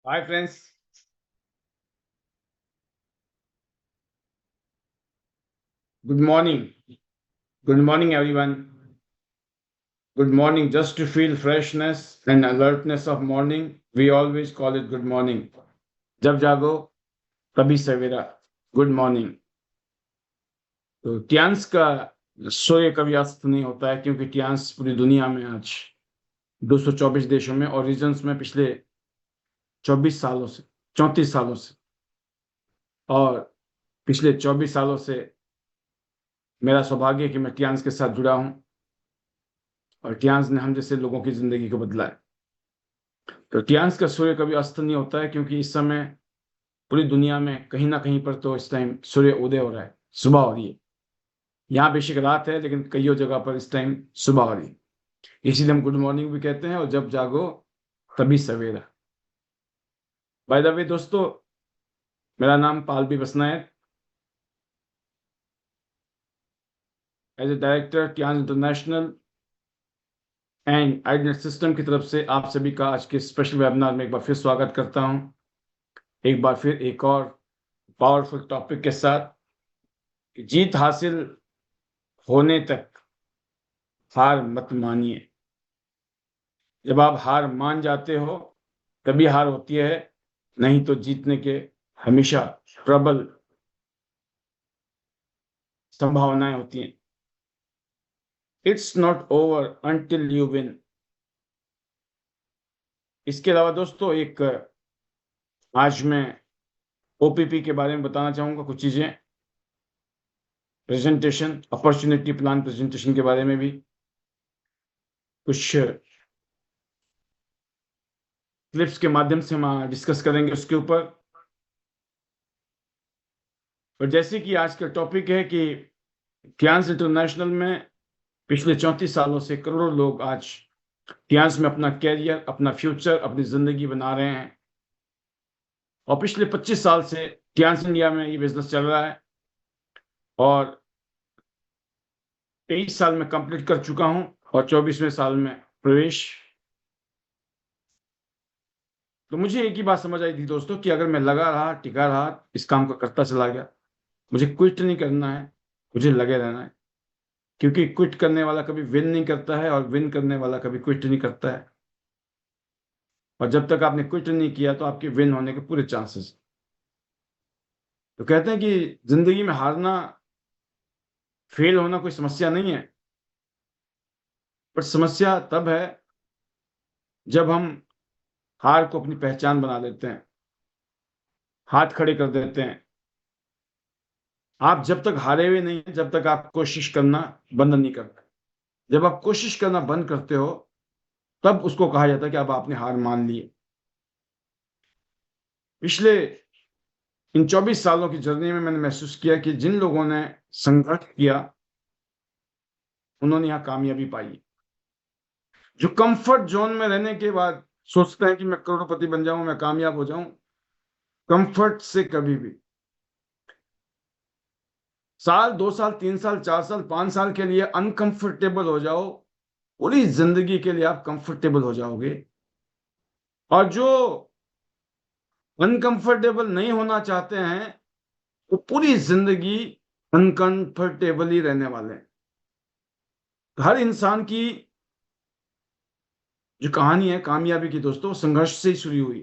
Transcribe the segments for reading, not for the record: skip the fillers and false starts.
Hi friends, good morning. Good morning everyone. Good morning. Just to feel freshness and alertness of morning, we always call it good morning. जब जागो तभी सवेरा. Good morning. तो Tiens का सूर्य कभी अस्त नहीं होता है क्योंकि टियांस पूरी दुनिया में आज 224 देशों में और रीजन्स में पिछले 24 सालों से 34 सालों से और पिछले 24 सालों से मेरा सौभाग्य है कि मैं टियांस के साथ जुड़ा हूं और टियांस ने हम जैसे लोगों की जिंदगी को बदला है. तो टियांस का सूर्य कभी अस्त नहीं होता है क्योंकि इस समय पूरी दुनिया में कहीं ना कहीं पर तो इस टाइम सूर्य उदय हो रहा है, सुबह हो रही है. यहाँ बेशक रात है लेकिन कईयों जगह पर इस टाइम सुबह हो रही है. इसीलिए हम गुड मॉर्निंग भी कहते हैं और जब जागो तभी सवेरा. बाय द वे दोस्तों, मेरा नाम Pallavi Basnayak. As a director Tiens international and आइडनेट सिस्टम की तरफ से आप सभी का आज के स्पेशल वेबिनार में एक बार फिर स्वागत करता हूं. एक बार फिर एक और पावरफुल टॉपिक के साथ, जीत हासिल होने तक हार मत मानिए. जब आप हार मान जाते हो तभी हार होती है, नहीं तो जीतने के हमेशा प्रबल संभावनाएं होती हैं. It's not over until you win. इसके अलावा दोस्तों, एक आज मैं ओपीपी के बारे में बताना चाहूंगा, कुछ चीजें, प्रेजेंटेशन, अपॉर्चुनिटी प्लान प्रेजेंटेशन के बारे में भी कुछ क्लिप्स के माध्यम से हम डिस्कस करेंगे उसके ऊपर. और जैसे कि आज का टॉपिक है कि टियांस इंटरनेशनल में पिछले 34 सालों से करोड़ों लोग आज टियांस में अपना कैरियर, अपना फ्यूचर, अपनी जिंदगी बना रहे हैं. और पिछले 25 साल से टियांस इंडिया में ये बिजनेस चल रहा है और 23 साल में कंप्लीट कर चुका हूं और 24वें साल में प्रवेश. तो मुझे एक ही बात समझ आई थी दोस्तों कि अगर मैं लगा रहा, टिका रहा, इस काम को करता चला गया, मुझे क्विट नहीं करना है, मुझे लगे रहना है. क्योंकि क्विट करने वाला कभी विन नहीं करता है और विन करने वाला कभी क्विट नहीं करता है. और जब तक आपने क्विट नहीं किया तो आपके विन होने के पूरे चांसेस. तो कहते हैं कि जिंदगी में हारना, फेल होना कोई समस्या नहीं है, पर समस्या तब है जब हम हार को अपनी पहचान बना लेते हैं, हाथ खड़े कर देते हैं. आप जब तक हारे हुए नहीं हैं, जब तक आप कोशिश करना बंद नहीं करते. जब आप कोशिश करना बंद करते हो तब उसको कहा जाता है कि अब आपने हार मान ली है. पिछले इन 24 सालों की जर्नी में मैंने महसूस किया कि जिन लोगों ने संघर्ष किया उन्होंने यहाँ कामयाबी पाई. जो कंफर्ट जोन में रहने के बाद सोचते हैं कि मैं करोड़पति बन जाऊं, मैं कामयाब हो जाऊं, कंफर्ट से कभी भी, साल 2 साल 3 साल 4 साल 5 साल के लिए अनकंफर्टेबल हो जाओ, पूरी जिंदगी के लिए आप कंफर्टेबल हो जाओगे. और जो अनकंफर्टेबल नहीं होना चाहते हैं वो पूरी जिंदगी अनकंफर्टेबल ही रहने वाले हैं. हर इंसान की जो कहानी है कामयाबी की दोस्तों, संघर्ष से ही शुरू हुई.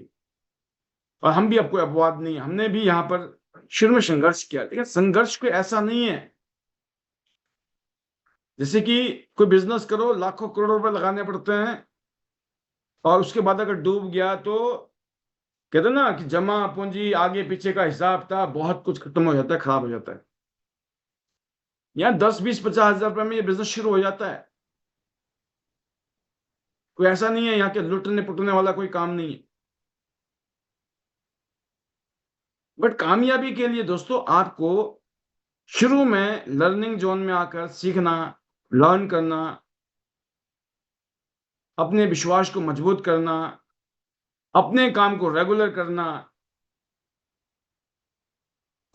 और हम भी, आपको अपवाद नहीं है, हमने भी यहाँ पर शुरू में संघर्ष किया. लेकिन संघर्ष कोई ऐसा नहीं है जैसे कि कोई बिजनेस करो, लाखों करोड़ों रुपए लगाने पड़ते हैं और उसके बाद अगर डूब गया तो कहते हैं ना कि जमा पूंजी, आगे पीछे का हिसाब था, बहुत कुछ खत्म हो जाता है, खराब हो जाता है. यहाँ 10 20 50 हजार रुपए में ये बिजनेस शुरू हो जाता है. कोई ऐसा नहीं है यहाँ के लुटने पुटने वाला कोई काम नहीं है. बट कामयाबी के लिए दोस्तों आपको शुरू में लर्निंग जोन में आकर सीखना, लर्न करना, अपने विश्वास को मजबूत करना, अपने काम को रेगुलर करना.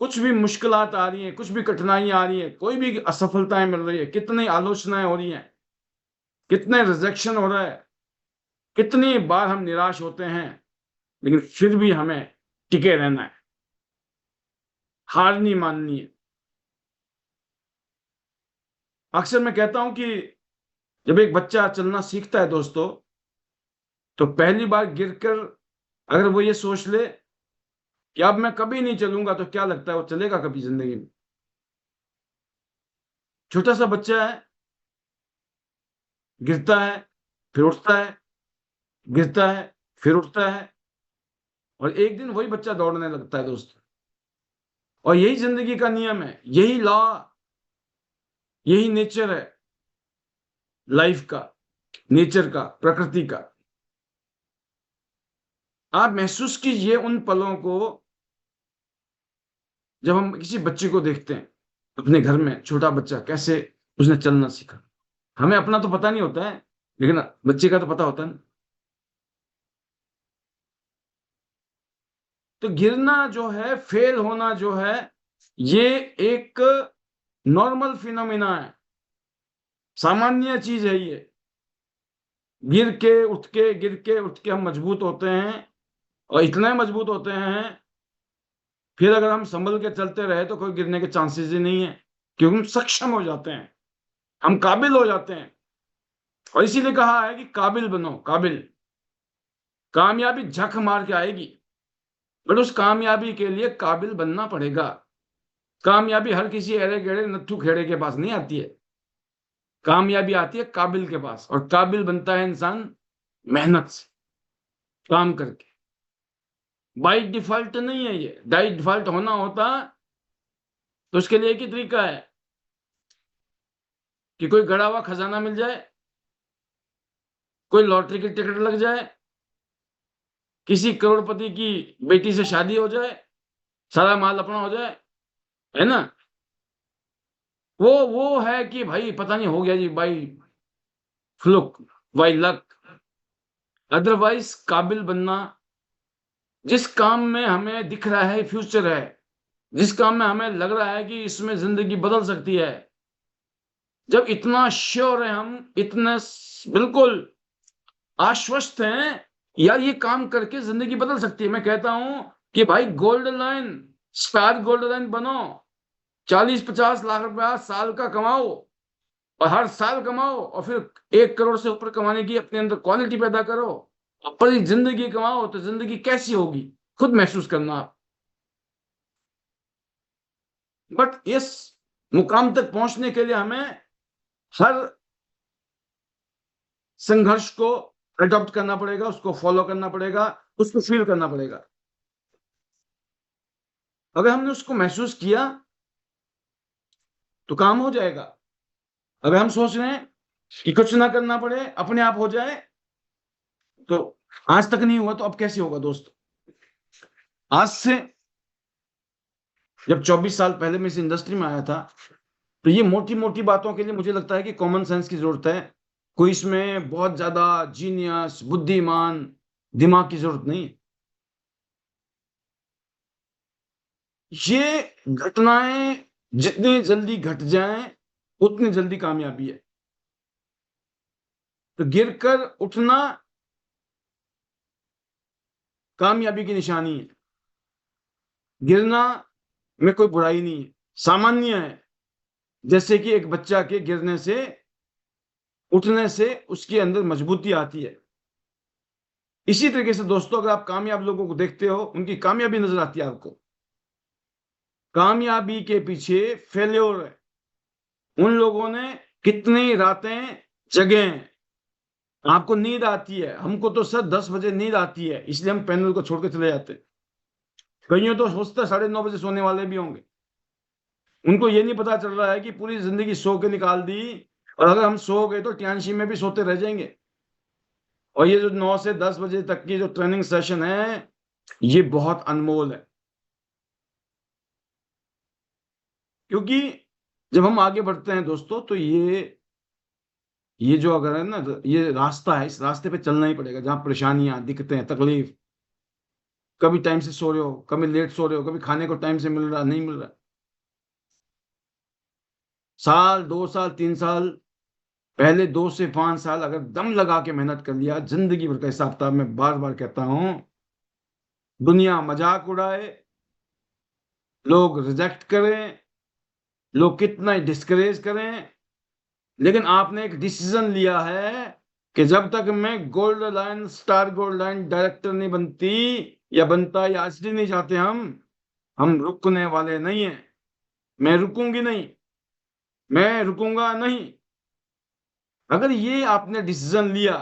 कुछ भी मुश्किलात आ रही हैं, कुछ भी कठिनाइयां आ रही है, कोई भी असफलताएं मिल रही है, कितनी आलोचनाएं हो रही हैं, कितने रिजेक्शन हो रहा है, कितनी बार हम निराश होते हैं, लेकिन फिर भी हमें टिके रहना है, हार नहीं माननी है। अक्सर मैं कहता हूं कि जब एक बच्चा चलना सीखता है दोस्तों, तो पहली बार गिरकर अगर वो ये सोच ले कि अब मैं कभी नहीं चलूंगा, तो क्या लगता है वो चलेगा कभी जिंदगी में? छोटा सा बच्चा है, गिरता है, फिर उठता है, गिरता है, फिर उठता है, और एक दिन वही बच्चा दौड़ने लगता है दोस्तों। और यही जिंदगी का नियम है, यही लॉ, यही नेचर है लाइफ का, नेचर का, प्रकृति का। आप महसूस कीजिए उन पलों को जब हम किसी बच्चे को देखते हैं अपने घर में, छोटा बच्चा कैसे उसने चलना सीखा। हमें अपना तो पता नहीं होता है, लेकिन बच्चे का तो पता होता है ना। तो गिरना जो है, फेल होना जो है, ये एक नॉर्मल फिनोमिना है, सामान्य चीज है ये। गिर के उठ के, गिर के उठ के हम मजबूत होते हैं, और इतने मजबूत होते हैं, फिर अगर हम संभल के चलते रहे तो कोई गिरने के चांसेस ही नहीं है, क्योंकि हम सक्षम हो जाते हैं, हम काबिल हो जाते हैं। और इसीलिए कहा है कि काबिल बनो, काबिल। कामयाबी झक मार के आएगी, बट उस कामयाबी के लिए काबिल बनना पड़ेगा। कामयाबी हर किसी अरे गेड़े नत्थु खेड़े के पास नहीं आती है। कामयाबी आती है काबिल के पास, और काबिल बनता है इंसान मेहनत से, काम करके। बाई डिफॉल्ट नहीं है ये, बाई डिफॉल्ट होना होता तो उसके लिए एक ही तरीका है कि कोई गड़ा हुआ खजाना मिल जाए, कोई लॉटरी की टिकट लग जाए, किसी करोड़पति की बेटी से शादी हो जाए, सारा माल अपना हो जाए, है ना। वो है कि भाई पता नहीं हो गया जी, by fluke, by luck. Otherwise काबिल बनना, जिस काम में हमें दिख रहा है फ्यूचर है, जिस काम में हमें लग रहा है कि इसमें जिंदगी बदल सकती है, जब इतना श्योर है हम, इतने बिल्कुल आश्वस्त हैं यार ये काम करके जिंदगी बदल सकती है, मैं कहता हूं कि भाई gold line, star gold line बनो, 40-50 लाख रुपया साल का कमाओ, और हर साल कमाओ, और फिर 1 करोड़ से ऊपर कमाने की अपने अंदर क्वालिटी पैदा करो, और पूरी जिंदगी कमाओ, तो जिंदगी कैसी होगी खुद महसूस करना आप। बट इस मुकाम तक पहुंचने के लिए हमें हर संघर्ष को अडॉप्ट करना पड़ेगा, उसको फॉलो करना पड़ेगा, उसको फील करना पड़ेगा। अगर हमने उसको महसूस किया तो काम हो जाएगा। अगर हम सोच रहे हैं कि कुछ ना करना पड़े, अपने आप हो जाए, तो आज तक नहीं हुआ तो अब कैसे होगा दोस्त? आज से जब 24 साल पहले मैं इस इंडस्ट्री में आया था, तो ये मोटी मोटी बातों के लिए मुझे लगता है कि कॉमन सेंस की जरूरत है। कोई इसमें बहुत ज्यादा जीनियस, बुद्धिमान दिमाग की जरूरत नहीं। ये घटनाएं जितनी जल्दी घट जाएं उतनी जल्दी कामयाबी है। तो गिरकर उठना कामयाबी की निशानी है। गिरना में कोई बुराई नहीं है, सामान्य है। जैसे कि एक बच्चा के गिरने से, उठने से उसके अंदर मजबूती आती है। इसी तरीके से दोस्तों, अगर आप कामयाब लोगों को देखते हो, उनकी कामयाबी नजर आती है आपको, कामयाबी के पीछे फेल्योर है। उन लोगों ने कितनी रातें जगे हैं। आपको नींद आती है, हमको तो सर 10 बजे नींद आती है, इसलिए हम पैनल को छोड़ के चले जाते हैं। कईयों तो सोचते 9:30 बजे सोने वाले भी होंगे। उनको ये नहीं पता चल रहा है कि पूरी जिंदगी सो के निकाल दी, और अगर हम सो गए तो ट्यानशी में भी सोते रह जाएंगे। और ये जो 9 से 10 बजे तक की जो ट्रेनिंग सेशन है, ये बहुत अनमोल है। क्योंकि जब हम आगे बढ़ते हैं दोस्तों, तो ये जो अगर है ना, ये रास्ता है, इस रास्ते पे चलना ही पड़ेगा, जहां परेशानियां, दिक्कतें, तकलीफ, कभी टाइम से सो रहे हो, कभी लेट सो रहे हो, कभी खाने को टाइम से मिल रहा नहीं मिल रहा। साल, 2 साल, 3 साल, पहले 2 से 5 साल अगर दम लगा के मेहनत कर लिया, जिंदगी भर का हिसाब किताब मैं बार बार कहता हूं, दुनिया मजाक उड़ाए, लोग रिजेक्ट करें, लोग कितना डिस्करेज करें, लेकिन आपने एक डिसीजन लिया है कि जब तक मैं gold line, star gold line director नहीं बनती या बनता, या इसलिए नहीं चाहते हम रुकने वाले नहीं हैं। मैं रुकूंगी नहीं, मैं रुकूंगा नहीं। अगर ये आपने डिसीजन लिया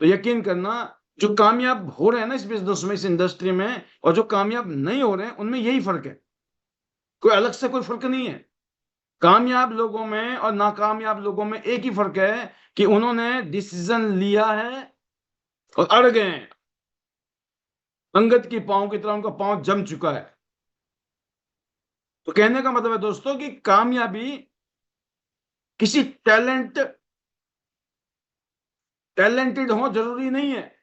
तो यकीन करना, जो कामयाब हो रहे हैं ना इस बिजनेस में, इस इंडस्ट्री में, और जो कामयाब नहीं हो रहे हैं, उनमें यही फर्क है। कोई अलग से कोई फर्क नहीं है। कामयाब लोगों में और नाकामयाब लोगों में एक ही फर्क है कि उन्होंने डिसीजन लिया है और अड़ गए हैं। अंगद की पांव की तरह उनका पांव जम चुका है। तो कहने का मतलब है दोस्तों कि कामयाबी किसी टैलेंटेड हो जरूरी नहीं है।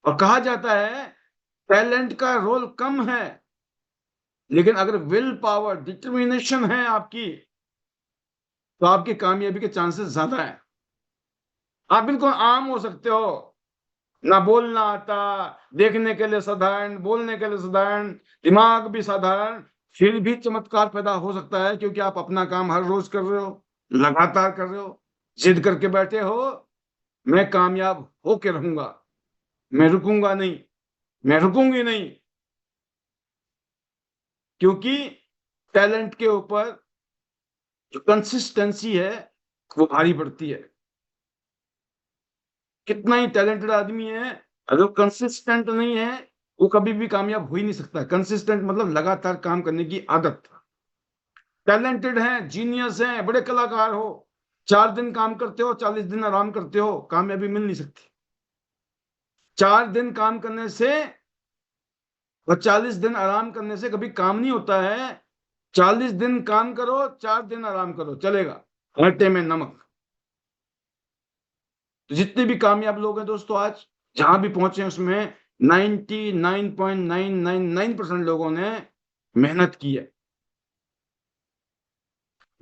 और कहा जाता है टैलेंट का रोल कम है, लेकिन अगर विल पावर, डिटर्मिनेशन है आपकी, तो आपकी कामयाबी के चांसेस ज्यादा है। आप बिल्कुल आम हो सकते हो, ना बोलना आता, देखने के लिए साधारण, बोलने के लिए साधारण, दिमाग भी साधारण, फिर भी चमत्कार पैदा हो सकता है, क्योंकि आप अपना काम हर रोज कर रहे हो, लगातार कर रहे हो, जिद करके बैठे हो, मैं कामयाब होके रहूंगा, मैं रुकूंगा नहीं, मैं रुकूंगी नहीं। क्योंकि टैलेंट के ऊपर जो कंसिस्टेंसी है वो भारी पड़ती है। कितना ही टैलेंटेड आदमी है, अगर कंसिस्टेंट नहीं है, वो कभी भी कामयाब हो ही नहीं सकता। कंसिस्टेंट मतलब लगातार काम करने की आदत। टैलेंटेड है, जीनियस है, बड़े कलाकार हो, 4 दिन काम करते हो, 40 दिन आराम करते हो, कामयाबी मिल नहीं सकती। 4 दिन काम करने से और 40 दिन आराम करने से कभी काम नहीं होता है। 40 दिन काम करो, 4 दिन आराम करो, चलेगा। आटे में नमक। तो जितने भी कामयाब लोग हैं दोस्तों, आज जहां भी पहुंचे उसमें 99.999% लोगों ने मेहनत की है।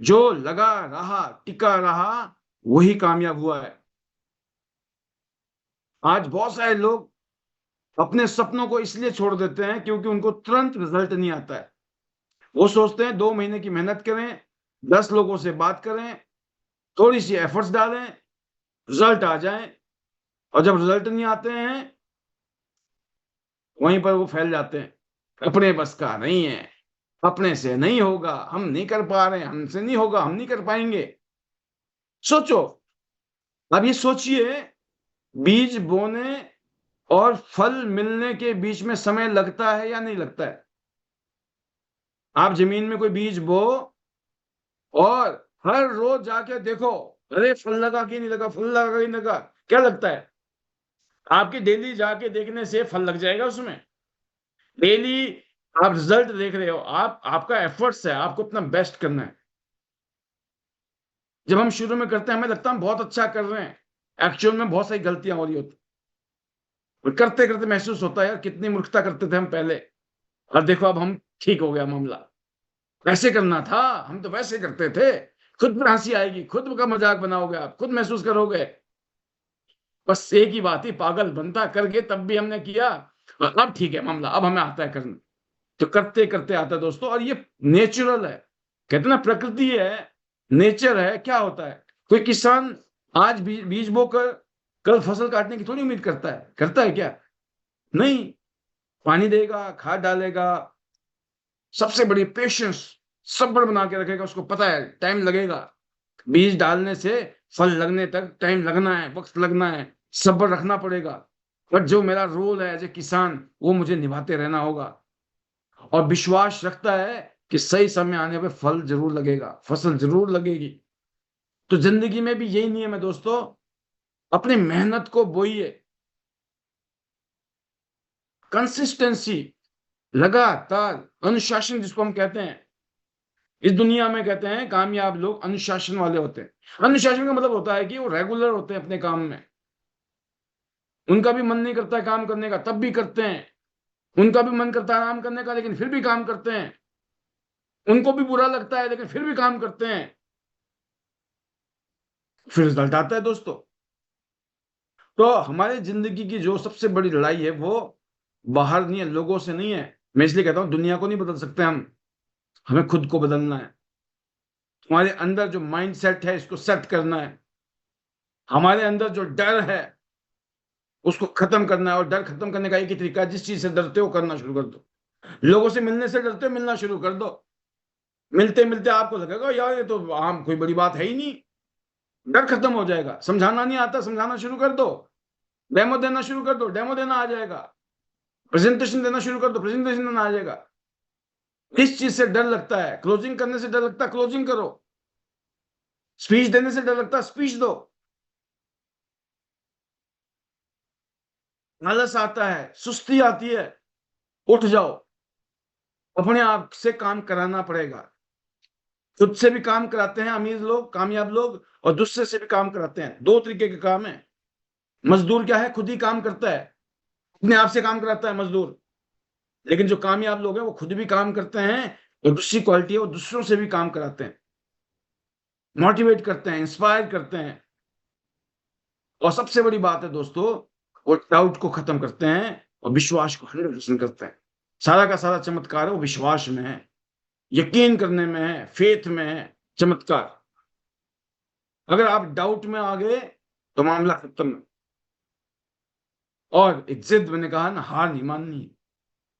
जो लगा रहा, टिका रहा, वही कामयाब हुआ है। आज बहुत सारे लोग अपने सपनों को इसलिए छोड़ देते हैं क्योंकि उनको तुरंत रिजल्ट नहीं आता है। वो सोचते हैं 2 महीने की मेहनत करें, 10 लोगों से बात करें, थोड़ी सी एफर्ट्स डालें, रिजल्ट आ जाए। और जब रिजल्ट नहीं आते हैं, वहीं पर वो फैल जाते हैं। अपने बस का नहीं है, अपने से नहीं होगा, हम नहीं कर पा रहे हैं, हमसे नहीं होगा, हम नहीं कर पाएंगे। सोचो, अब ये सोचिए, बीज बोने और फल मिलने के बीच में समय लगता है या नहीं लगता है? आप जमीन में कोई बीज बो और हर रोज जाके देखो, अरे फल लगा कि नहीं लगा, फल लगा कि नहीं लगा, क्या लगता है? आपके डेली जाके देखने से फल लग जाएगा उसमें? डेली आप रिजल्ट देख रहे हो, आपका एफर्ट्स है, आपको अपना बेस्ट करना है। जब हम शुरू में करते हैं हमें लगता है हम बहुत अच्छा कर रहे हैं, एक्चुअल में बहुत सारी गलतियां हो रही होती। और करते करते महसूस होता है यार कितनी मूर्खता करते थे हम पहले, और देखो अब हम ठीक हो गया मामला। वैसे करना था, हम तो वैसे करते थे। खुद पर हंसी आएगी, खुद का मजाक बनाओगे, आप खुद महसूस करोगे बस एक ही बात ही, पागल बनता करके तब भी हमने किया, और अब ठीक है मामला, अब हमें आता है करना। तो करते करते आता है दोस्तों, और ये नेचुरल है। कहते ना प्रकृति है, नेचर है। क्या होता है, कोई किसान आज बीज बोकर कल फसल काटने की थोड़ी उम्मीद करता है? करता है क्या? नहीं। पानी देगा, खाद डालेगा, सबसे बड़ी पेशेंस, सब्र बना के रखेगा। उसको पता है टाइम लगेगा, बीज डालने से फल लगने तक टाइम लगना है, वक्त लगना है, सब्र रखना पड़ेगा। पर जो मेरा रोल है एज ए किसान, वो मुझे निभाते रहना होगा। और विश्वास रखता है कि सही समय आने पे फल जरूर लगेगा, फसल जरूर लगेगी। तो जिंदगी में भी यही नियम है दोस्तों, अपनी मेहनत को बोइए। कंसिस्टेंसी, लगातार अनुशासन जिसको हम कहते हैं, इस दुनिया में कहते हैं कामयाब लोग अनुशासन वाले होते हैं। अनुशासन का मतलब होता है कि वो रेगुलर होते हैं अपने काम में। उनका भी मन नहीं करता है काम करने का, तब भी करते हैं। उनका भी मन करता है आराम करने का, लेकिन फिर भी काम करते हैं। उनको भी बुरा लगता है, लेकिन फिर भी काम करते हैं। फिर रिजल्ट आता है दोस्तों। तो हमारे जिंदगी की जो सबसे बड़ी लड़ाई है वो बाहर नहीं है, लोगों से नहीं है। मैं इसलिए कहता हूं दुनिया को नहीं बदल सकते हम, हमें खुद को बदलना है। हमारे अंदर जो माइंड सेट है इसको सेट करना है। हमारे अंदर जो डर है उसको खत्म करना है, और डर खत्म करने का एक ही तरीका है, जिस चीज से डरते हो करना शुरू कर दो। लोगों से मिलने से डरते हो, मिलना शुरू कर दो। मिलते मिलते आपको लगेगा यार ये तो आम कोई बड़ी बात है ही नहीं। डर खत्म हो जाएगा। समझाना नहीं आता, समझाना शुरू कर दो। डेमो देना शुरू कर दो, डेमो देना आ जाएगा। प्रेजेंटेशन देना शुरू कर दो, प्रेजेंटेशन देना आ जाएगा। किस चीज से डर लगता है? क्लोजिंग करने से डर लगता है, क्लोजिंग करो। स्पीच देने से डर लगता है, स्पीच दो। आलस आता है, सुस्ती आती है, उठ जाओ। अपने आप से काम कराना पड़ेगा। खुद से भी काम कराते हैं अमीर लोग, कामयाब लोग, और दूसरे से भी काम कराते हैं। दो तरीके के काम है। मजदूर क्या है? खुद ही काम करता है, अपने आप से काम कराता है मजदूर। लेकिन जो कामयाब लोग हैं वो खुद भी काम करते हैं, और दूसरी क्वालिटी है वो दूसरों से भी काम कराते हैं, मोटिवेट करते हैं, इंस्पायर करते हैं। और सबसे बड़ी बात है दोस्तों, वो डाउट को खत्म करते हैं और विश्वास को 100% करते हैं। सारा का सारा चमत्कार है वो विश्वास में है, यकीन करने में है, फेथ में है चमत्कार। अगर आप डाउट में आ गए तो मामला खत्म है। और एक जिद, मैंने कहा ना, हार नहीं माननी।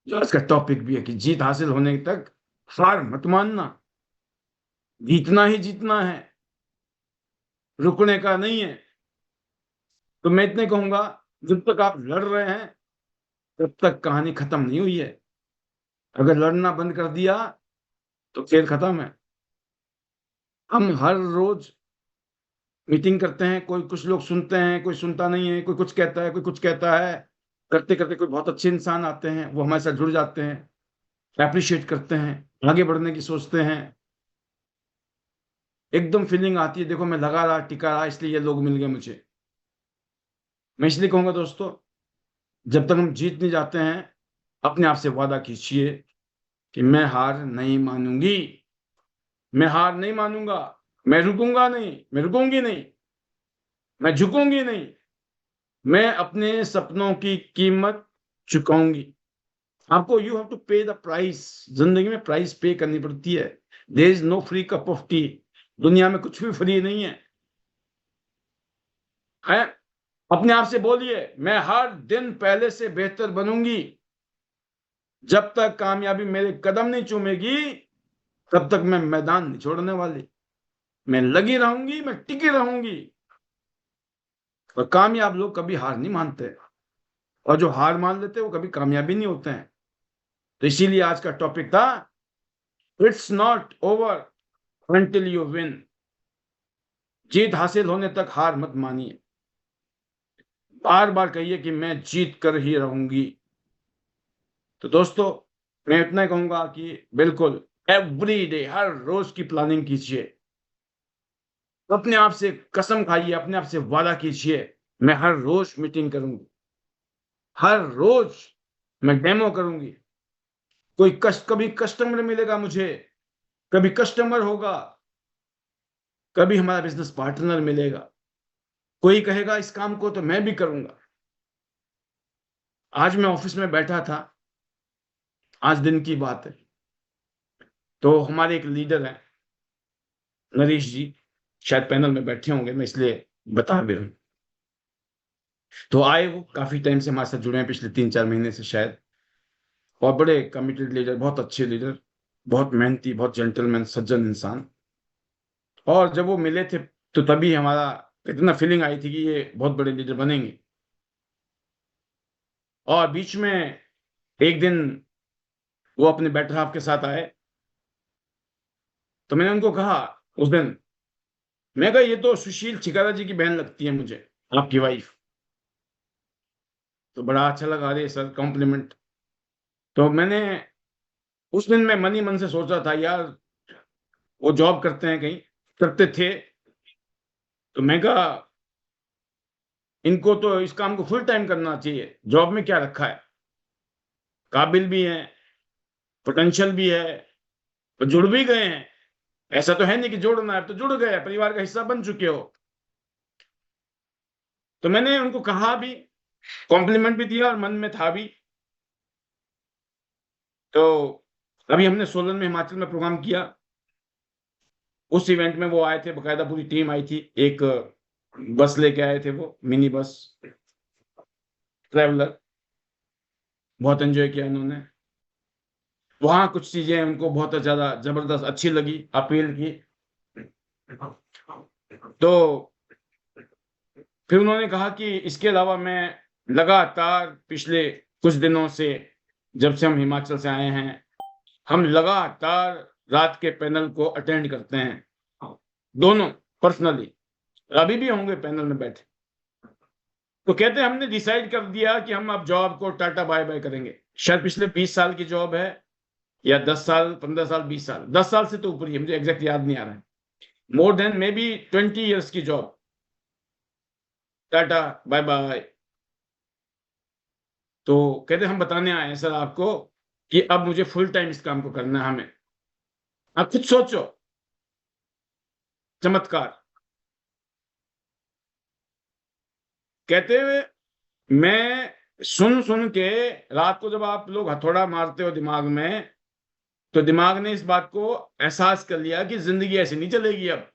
जो इसका टॉपिक भी है कि जीत हासिल होने तक हार मत मानना। जीतना ही जीतना है, रुकने का नहीं है। तो मैं इतने कहूंगा, जब तक आप लड़ रहे हैं तब तक कहानी खत्म नहीं हुई है। अगर लड़ना बंद कर दिया तो खेल खत्म है। हम हर रोज मीटिंग करते हैं, कोई कुछ लोग सुनते हैं, कोई सुनता नहीं है, कोई कुछ कहता है, कोई कुछ कहता है। करते करते कोई बहुत अच्छे इंसान आते हैं, वो हमारे साथ जुड़ जाते हैं, अप्रिशिएट करते हैं, आगे बढ़ने की सोचते हैं। एकदम फीलिंग आती है, देखो मैं लगा रहा, टिका रहा, इसलिए ये लोग मिल गए मुझे। मैं इसलिए कहूंगा दोस्तों, जब तक हम जीत नहीं जाते हैं, अपने आप से वादा कीजिए कि मैं हार नहीं मानूंगी, मैं हार नहीं मानूंगा, मैं रुकूंगा नहीं, मैं रुकूंगी नहीं, मैं झुकूंगी नहीं, मैं अपने सपनों की कीमत चुकाऊंगी। आपको you have to pay the price. जिंदगी में प्राइस पे करनी पड़ती है। There is no free cup of tea. दुनिया में कुछ भी फ्री नहीं है। है? अपने आप से बोलिए, मैं हर दिन पहले से बेहतर बनूंगी। जब तक कामयाबी मेरे कदम नहीं चूमेगी तब तक मैं मैदान नहीं छोड़ने वाली। मैं लगी रहूंगी, मैं टिकी रहूंगी। और कामयाब लोग कभी हार नहीं मानते, और जो हार मान लेते हैं वो कभी कामयाबी नहीं होते हैं। तो इसीलिए आज का टॉपिक था, it's not over until you win. जीत हासिल होने तक हार मत मानिए। बार बार कहिए कि मैं जीत कर ही रहूंगी। तो दोस्तों, मैं इतना ही कहूंगा कि बिल्कुल एवरी डे, हर रोज की प्लानिंग कीजिए। अपने आप से कसम खाइए, अपने आप से वादा कीजिए, मैं हर रोज मीटिंग करूंगी, हर रोज मैं डेमो करूंगी। कभी कस्टमर मिलेगा मुझे, कभी कस्टमर होगा, कभी हमारा बिजनेस पार्टनर मिलेगा, कोई कहेगा इस काम को तो मैं भी करूंगा। आज मैं ऑफिस में बैठा था, आज दिन की बात है। तो हमारे एक लीडर हैं, नरेश जी, शायद पैनल में बैठे होंगे, मैं इसलिए बता भी रहा हूं। तो आए, वो काफी टाइम से हमारे साथ जुड़े हैं, पिछले 3-4 महीने से शायद। और बड़े कमिटेड लीडर, बहुत अच्छे लीडर, बहुत मेहनती, बहुत जेंटलमैन, सज्जन इंसान। और जब वो मिले थे तो तभी हमारा इतना फीलिंग आई थी कि ये बहुत बड़े लीडर बनेंगे। और बीच में एक दिन वो अपने बेटर हाफ के साथ आए, तो मैंने उनको कहा उस दिन, मैं कहा ये तो सुशील छिकारा जी की बहन लगती है मुझे, आपकी वाइफ। तो बड़ा अच्छा लगा, अरे सर कॉम्प्लीमेंट। तो मैंने उस दिन मैं मन ही मन से सोचा था, यार वो जॉब करते हैं कहीं, करते थे। तो मैं कहा इनको तो इस काम को फुल टाइम करना चाहिए, जॉब में क्या रखा है। काबिल भी हैं, पोटेंशियल भी है, तो जुड़ भी गए हैं। ऐसा तो है नहीं कि जोड़ना है, तो जुड़ गए, परिवार का हिस्सा बन चुके हो। तो मैंने उनको कहा भी, कॉम्प्लीमेंट भी दिया, और मन में था भी। तो अभी हमने सोलन में, हिमाचल में प्रोग्राम किया। उस इवेंट में वो आए थे, बकायदा पूरी टीम आई थी। एक बस लेके आए थे, वो मिनी बस ट्रैवलर। बहुत एंजॉय किया इन्होंने। वहां कुछ चीजें उनको बहुत ज्यादा जबरदस्त अच्छी लगी, अपील की। तो फिर उन्होंने कहा कि इसके अलावा मैं लगातार पिछले कुछ दिनों से, जब से हम हिमाचल से आए हैं, हम लगातार रात के पैनल को अटेंड करते हैं, दोनों पर्सनली। अभी भी होंगे पैनल में बैठे। तो कहते हैं हमने डिसाइड कर दिया कि हम अब जॉब को टाटा बाय बाय करेंगे। शायद पिछले 20 साल की जॉब है, या 10 साल, 15 साल, 20 साल, 10 साल से तो ऊपर ही है, मुझे एग्जैक्ट याद नहीं आ रहा है। More than maybe 20 years की जॉब। Tata bye bye. तो कहते हम बताने आए हैं सर आपको कि अब मुझे फुल टाइम इस काम को करना है हमें। आप खुद सोचो, चमत्कार। कहते हुए मैं सुन सुन के, रात को जब आप लोग हथौड़ा मारते हो दिमाग में, तो दिमाग ने इस बात को एहसास कर लिया कि जिंदगी ऐसी नहीं चलेगी अब।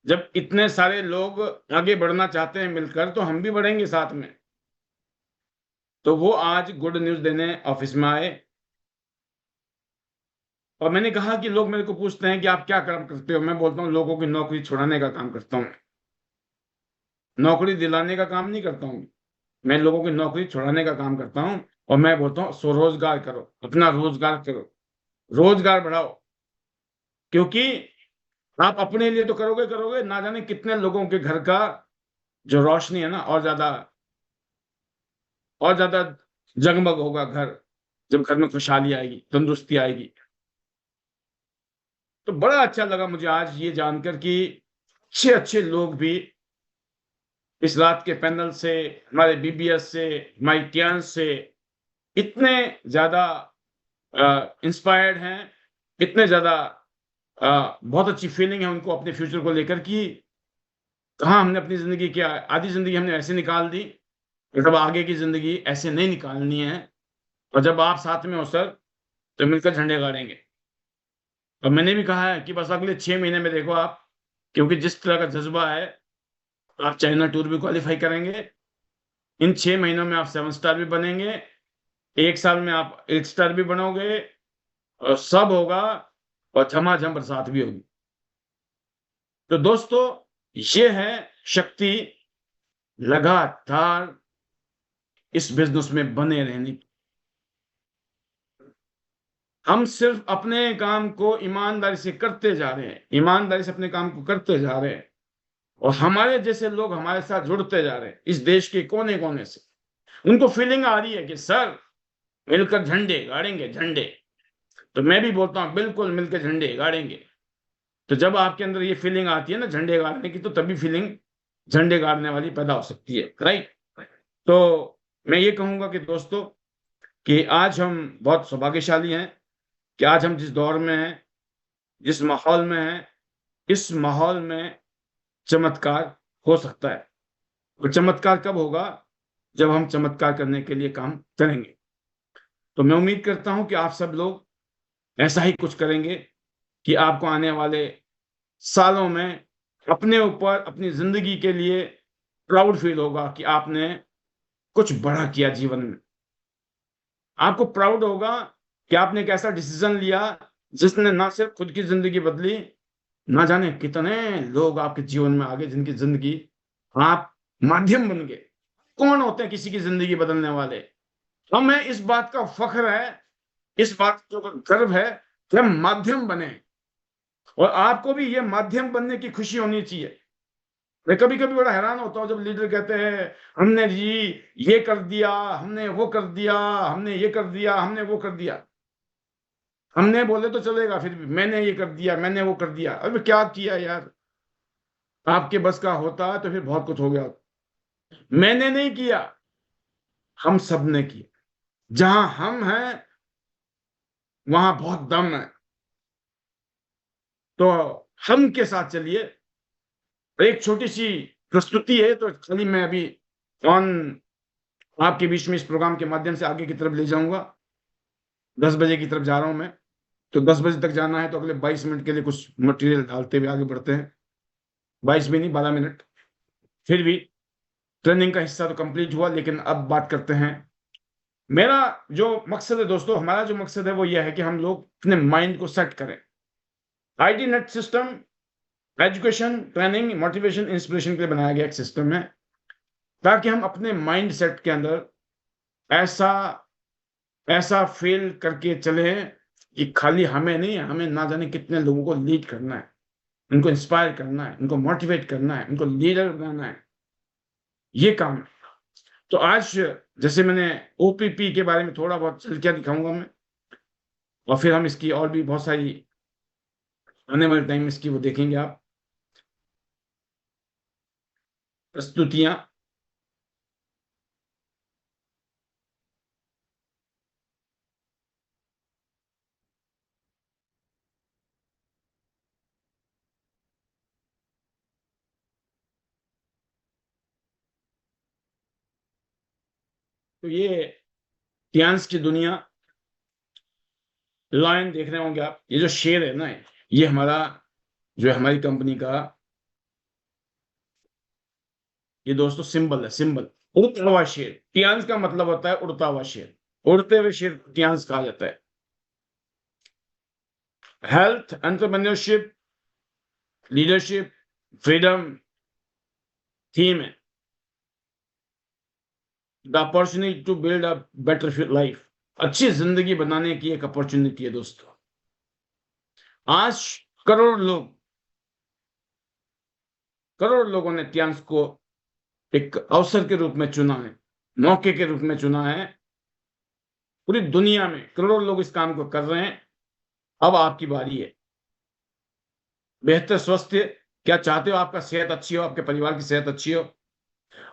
जब इतने सारे लोग आगे बढ़ना चाहते हैं मिलकर, तो हम भी बढ़ेंगे साथ में। तो वो आज गुड न्यूज देने ऑफिस में आए। और मैंने कहा कि लोग मेरे को पूछते हैं कि आप क्या काम करते हो। मैं बोलता हूँ लोगों की नौकरी छुड़ाने का काम करता हूँ। नौकरी दिलाने का काम नहीं करता हूँ। मैं लोगों की नौकरी छुड़ाने का काम करता हूँ। और मैं बोलता हूँ स्वरोजगार करो, अपना रोजगार करो, रोजगार बढ़ाओ। क्योंकि आप अपने लिए तो करोगे करोगे, ना जाने कितने लोगों के घर का जो रोशनी है ना, और ज्यादा जगमग होगा घर, जब घर में खुशहाली आएगी, तंदुरुस्ती आएगी। तो बड़ा अच्छा लगा मुझे आज ये जानकर कि अच्छे अच्छे लोग भी इस रात के पैनल से, हमारे बीबीएस से, हमारी टियान से इतने ज्यादा इंस्पायर्ड हैं, इतने ज्यादा बहुत अच्छी फीलिंग है उनको अपने फ्यूचर को लेकर कि कहाँ हमने अपनी जिंदगी की आधी जिंदगी हमने ऐसे निकाल दी, मतलब आगे की जिंदगी ऐसे नहीं निकालनी है। और जब आप साथ में हो सर, तो मिलकर झंडे गाड़ेंगे। और मैंने भी कहा है कि बस अगले 6 महीने में देखो आप, क्योंकि जिस तरह का जज्बा है, आप चाइना टूर भी क्वालिफाई करेंगे। इन 6 महीनों में आप 7 स्टार भी बनेंगे। 1 साल में आप 8 स्टार भी बनोगे। और सब होगा, और झमाझम बरसात भी होगी। तो दोस्तों, ये है शक्ति लगातार इस बिजनेस में बने रहने की। हम सिर्फ अपने काम को ईमानदारी से करते जा रहे हैं, ईमानदारी से अपने काम को करते जा रहे हैं। और हमारे जैसे लोग हमारे साथ जुड़ते जा रहे हैं इस देश के कोने कोने से। उनको फीलिंग आ रही है कि सर मिलकर झंडे गाड़ेंगे, झंडे। तो मैं भी बोलता हूँ बिल्कुल मिलकर झंडे गाड़ेंगे। तो जब आपके अंदर ये फीलिंग आती है ना झंडे गाड़ने की, तो तभी फीलिंग झंडे गाड़ने वाली पैदा हो सकती है, राइट। तो मैं ये कहूंगा कि दोस्तों, कि आज हम बहुत सौभाग्यशाली हैं कि आज हम जिस दौर में हैं, जिस माहौल में हैं, इस माहौल में चमत्कार हो सकता है। और चमत्कार कब होगा? जब हम चमत्कार करने के लिए काम करेंगे। तो मैं उम्मीद करता हूं कि आप सब लोग ऐसा ही कुछ करेंगे, कि आपको आने वाले सालों में अपने ऊपर, अपनी जिंदगी के लिए प्राउड फील होगा कि आपने कुछ बड़ा किया जीवन में। आपको प्राउड होगा कि आपने एक ऐसा डिसीजन लिया जिसने ना सिर्फ खुद की जिंदगी बदली, ना जाने कितने लोग आपके जीवन में आ गए जिनकी जिंदगी आप माध्यम बन गए। कौन होते हैं किसी की जिंदगी बदलने वाले? हमें इस बात का फख्र है, इस बात का गर्व है कि हम माध्यम बने। और आपको भी ये माध्यम बनने की खुशी होनी चाहिए। मैं कभी कभी बड़ा हैरान होता हूँ जब लीडर कहते हैं हमने जी ये कर दिया, हमने वो कर दिया, हमने ये कर दिया, हमने वो कर दिया। हमने बोले तो चलेगा, फिर भी मैंने ये कर दिया, मैंने वो कर दिया। अरे क्या किया यार? आपके बस का होता तो फिर बहुत कुछ हो गया। मैंने नहीं किया, हम सब ने किया। जहां हम हैं वहां बहुत दम है। तो हम के साथ चलिए। एक छोटी सी प्रस्तुति है, तो खाली मैं अभी ऑन आपके बीच में इस प्रोग्राम के माध्यम से आगे की तरफ ले जाऊंगा। 10 बजे की तरफ जा रहा हूं मैं, तो 10 बजे तक जाना है, तो अगले 22 मिनट के लिए कुछ मटेरियल डालते हुए आगे बढ़ते हैं। 22 भी नहीं, 12 मिनट। फिर भी ट्रेनिंग का हिस्सा तो कंप्लीट हुआ, लेकिन अब बात करते हैं। मेरा जो मकसद है दोस्तों, हमारा जो मकसद है वो यह है कि हम लोग अपने माइंड को सेट करें। ID net system education, training, motivation, inspiration के लिए बनाया गया एक सिस्टम है, ताकि हम अपने माइंड सेट के अंदर ऐसा ऐसा फील करके चले कि खाली हमें नहीं, हमें ना जाने कितने लोगों को लीड करना है, उनको इंस्पायर करना है, उनको मोटिवेट करना है, उनको लीडर बनाना है, ये काम है। तो आज जैसे मैंने ओपीपी के बारे में थोड़ा बहुत चल क्या दिखाऊंगा मैं, और फिर हम इसकी और भी बहुत सारी आने वाले टाइम में इसकी वो देखेंगे आप प्रस्तुतियां। तो ये टियान्स की दुनिया, लायन देख रहे होंगे आप, ये जो शेर है ना, ये हमारा जो है हमारी कंपनी का, ये दोस्तों सिंबल है, सिंबल। उड़ता हुआ शेर, टियान्स का मतलब होता है उड़ता हुआ शेर, उड़ते हुए शेर टियान्स कहा जाता है। Health, entrepreneurship, leadership, freedom theme है। The opportunity to build a better life, अच्छी जिंदगी बनाने की एक अपॉर्चुनिटी है दोस्तों। आज करोड़ लोग, करोड़ लोगों ने टियान्स को एक अवसर के रूप में चुना है, मौके के रूप में चुना है। पूरी दुनिया में करोड़ों लोग इस काम को कर रहे हैं। अब आपकी बारी है। बेहतर स्वास्थ्य, क्या चाहते हो? आपका सेहत अच्छी हो, आपके परिवार की सेहत अच्छी हो।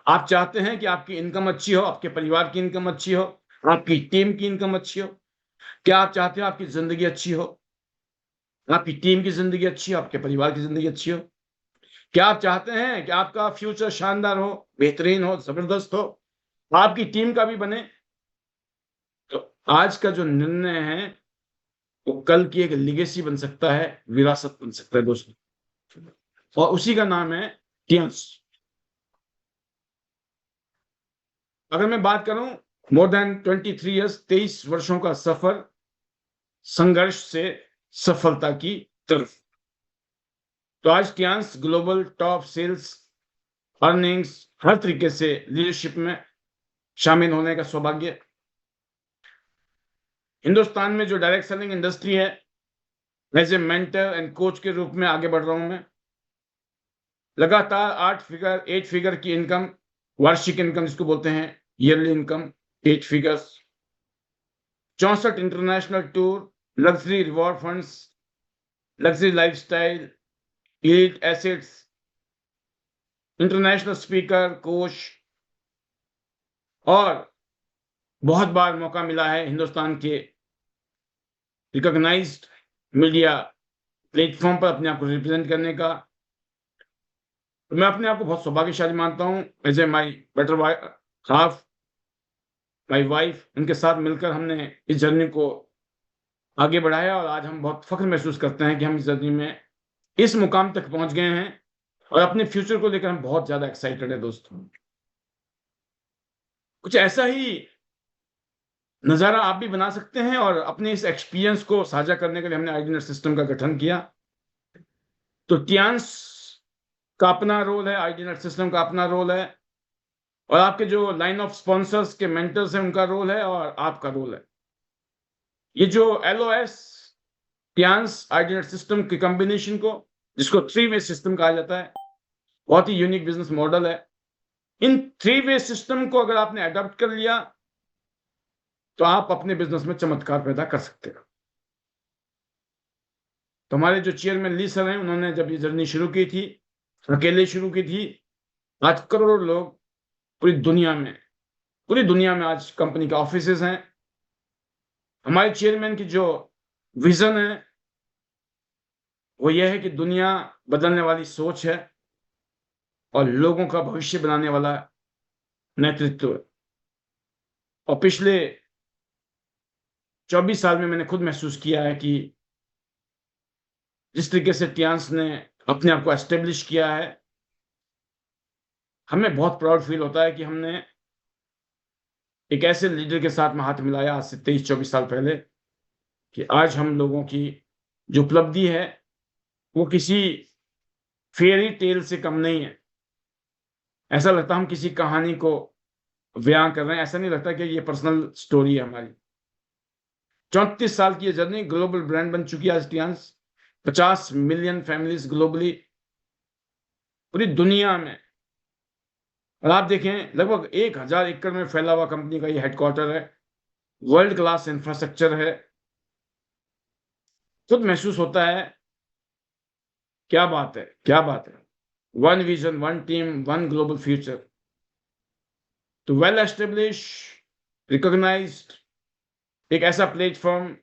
आप चाहते हैं कि आपकी इनकम अच्छी हो, आपके परिवार की इनकम अच्छी हो, आपकी टीम की इनकम अच्छी हो। क्या आप चाहते हो आपकी जिंदगी अच्छी हो, आपकी टीम की जिंदगी अच्छी हो, आपके परिवार की जिंदगी अच्छी हो? क्या आप चाहते हैं कि आपका फ्यूचर शानदार हो, बेहतरीन हो, जबरदस्त हो, आपकी टीम का भी बने? तो आज का जो निर्णय है वो कल की एक लिगेसी बन सकता है, विरासत बन सकता है दोस्तों, और उसी का नाम है टियान्स। अगर मैं बात करूं, मोर देन 23 ईयर्स, 23 वर्षों का सफर, संघर्ष से सफलता की तरफ। तो आज टियान्स ग्लोबल टॉप सेल्स, अर्निंग्स, हर तरीके से लीडरशिप में शामिल होने का सौभाग्य। हिंदुस्तान में जो डायरेक्ट सेलिंग इंडस्ट्री है, as a mentor and coach के रूप में आगे बढ़ रहा हूं मैं। लगातार 8 फिगर की इनकम, वार्षिक इनकम जिसको बोलते हैं, yearly income, 8 figures. 64 international tour, luxury reward funds, luxury lifestyle, elite assets, international speaker, coach, और बहुत बार मौका मिला है हिंदुस्तान के रिकॉग्नाइज्ड मीडिया प्लेटफॉर्म पर अपने आप को रिप्रेजेंट करने का। तो मैं अपने आप को बहुत सौभाग्यशाली मानता हूं। As a my better half, my wife, उनके साथ मिलकर हमने इस जर्नी को आगे बढ़ाया, और आज हम बहुत फख्र महसूस करते हैं कि हम इस जर्नी में इस मुकाम तक पहुंच गए हैं, और अपने फ्यूचर को लेकर हम बहुत ज्यादा एक्साइटेड है दोस्तों। कुछ ऐसा ही नज़ारा आप भी बना सकते हैं, और अपने इस एक्सपीरियंस को साझा करने के लिए हमने आईडी नेट सिस्टम का गठन किया। तो टियान्स का अपना रोल है, आईडी नेट सिस्टम का अपना रोल है, और आपके जो लाइन ऑफ स्पॉन्सर्स के मेंटर्स हैं उनका रोल है, और आपका रोल है। ये जो एलओएस, टियान्स, आईडी नेट सिस्टम की कॉम्बिनेशन को, जिसको 3 वे सिस्टम कहा जाता है, बहुत ही यूनिक बिजनेस मॉडल है। इन 3 वे सिस्टम को अगर आपने अडॉप्ट कर लिया, तो आप अपने बिजनेस में चमत्कार पैदा कर सकते हो। तो हमारे जो चेयरमैन ली सर हैं, उन्होंने जब ये जर्नी शुरू की थी, अकेले शुरू की थी। आज करोड़ों लोग पूरी दुनिया में, पूरी दुनिया में आज कंपनी के ऑफिसेज हैं। हमारे चेयरमैन की जो विजन है वो ये है कि दुनिया बदलने वाली सोच है, और लोगों का भविष्य बनाने वाला नेतृत्व है। और पिछले 24 साल में मैंने खुद महसूस किया है कि जिस तरीके से टियांस ने अपने आप को एस्टेब्लिश किया है, हमें बहुत प्राउड फील होता है कि हमने एक ऐसे लीडर के साथ में हाथ मिलाया आज से 23-24 साल पहले, कि आज हम लोगों की जो उपलब्धि है वो किसी फेयरी टेल से कम नहीं है। ऐसा लगता है हम किसी कहानी को बयां कर रहे हैं, ऐसा नहीं लगता कि ये पर्सनल स्टोरी है हमारी। 34 साल की ये जर्नी, ग्लोबल ब्रांड बन चुकी है आज टियांस। 50 मिलियन फैमिलीज ग्लोबली, पूरी दुनिया में। और आप देखें, लगभग 1000 एकड़ में फैला हुआ कंपनी का ये हेडक्वार्टर है, वर्ल्ड क्लास इंफ्रास्ट्रक्चर है। खुद महसूस होता है, क्या बात है, क्या बात है। One vision, one team, one global future. तो वेल एस्टेब्लिश, रिकॉग्नाइज्ड, एक ऐसा प्लेटफॉर्म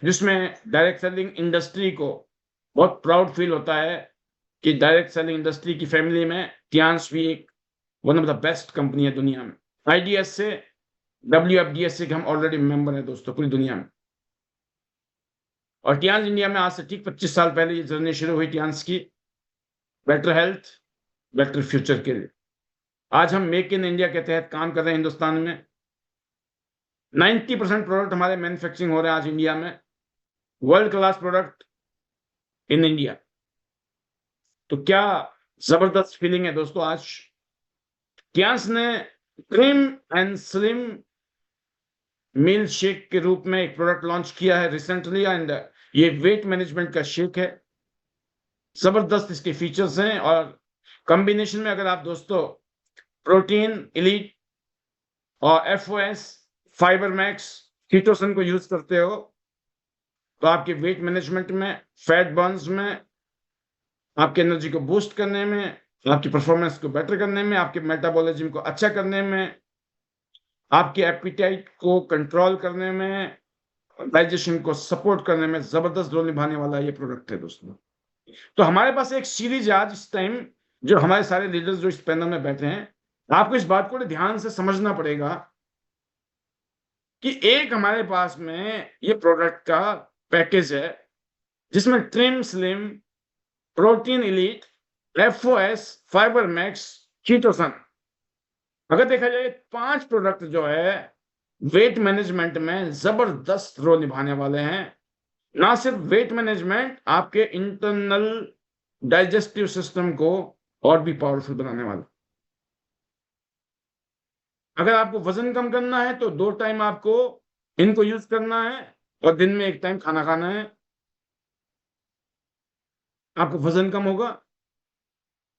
जिसमें डायरेक्ट सेलिंग इंडस्ट्री को बहुत प्राउड फील होता है कि डायरेक्ट सेलिंग इंडस्ट्री की फैमिली में टियांस भी एक one of the best company है दुनिया में। IDS से, WFDS से हम ऑलरेडी मेंबर हैं दोस्तों पूरी दुनिया में। और टियांस इंडिया में आज से ठीक 25 साल पहले ये जर्नी शुरू हुई टियांस की, बेटर हेल्थ, बेटर फ्यूचर के लिए। आज हम मेक इन इंडिया के तहत काम कर रहे हैं हिंदुस्तान में। 90% प्रोडक्ट हमारे मैन्युफैक्चरिंग हो रहे हैं आज इंडिया में, world class product in India. तो क्या जबरदस्त फीलिंग है दोस्तों। आज टियांस ने trim and slim meal shake के रूप में एक प्रोडक्ट लॉन्च किया है रिसेंटली, एंड ये वेट मैनेजमेंट का शेक है। जबरदस्त इसके फीचर्स हैं, और कॉम्बिनेशन में अगर आप दोस्तों प्रोटीन एलीट और FOS फाइबर मैक्स कीटोसन को यूज करते हो, तो आपके वेट मैनेजमेंट में, फैट बर्न्स में, आपकी एनर्जी को बूस्ट करने में, आपकी परफॉर्मेंस को बेटर करने में, आपके मेटाबॉलिज्म को अच्छा करने में, आपके एपिटाइट को कंट्रोल करने में, डाइजेशन को सपोर्ट करने में जबरदस्त रोल निभाने वाला ये प्रोडक्ट है दोस्तों। तो हमारे पास एक सीरीज आज इस टाइम, जो हमारे सारे लीडर्स जो इस पैनल में बैठे हैं, आपको इस बात को ध्यान से समझना पड़ेगा कि एक हमारे पास में ये प्रोडक्ट का पैकेज है जिसमें trim slim, protein elite, FOS fibre max, chitosan. अगर देखा जाए 5 प्रोडक्ट जो है वेट मैनेजमेंट में जबरदस्त रोल निभाने वाले हैं। ना सिर्फ वेट मैनेजमेंट, आपके इंटरनल डाइजेस्टिव सिस्टम को और भी पावरफुल बनाने वाले। अगर आपको वजन कम करना है तो 2 टाइम आपको इनको यूज करना है, और दिन में 1 टाइम खाना खाना है। आपको वजन कम होगा,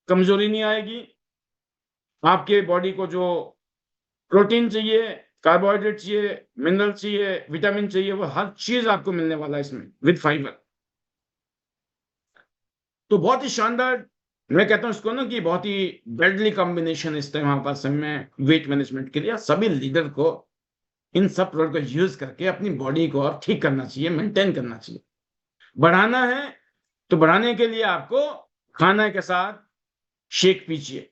कमजोरी नहीं आएगी, आपके बॉडी को जो प्रोटीन चाहिए, कार्बोहाइड्रेट चाहिए, मिनरल चाहिए, विटामिन चाहिए, वो हर चीज आपको मिलने वाला है इसमें विद फाइबर। तो बहुत ही शानदार, मैं कहता हूं इसको ना कि बहुत ही डेडली कॉम्बिनेशन इस टाइम हमारे पास में वेट मैनेजमेंट के लिए। सभी लीडर को इन सब प्रोडक्ट को यूज करके अपनी बॉडी को और ठीक करना चाहिए, मेंटेन करना चाहिए। बढ़ाना है तो बढ़ाने के लिए आपको खाने के साथ शेक पीजिए,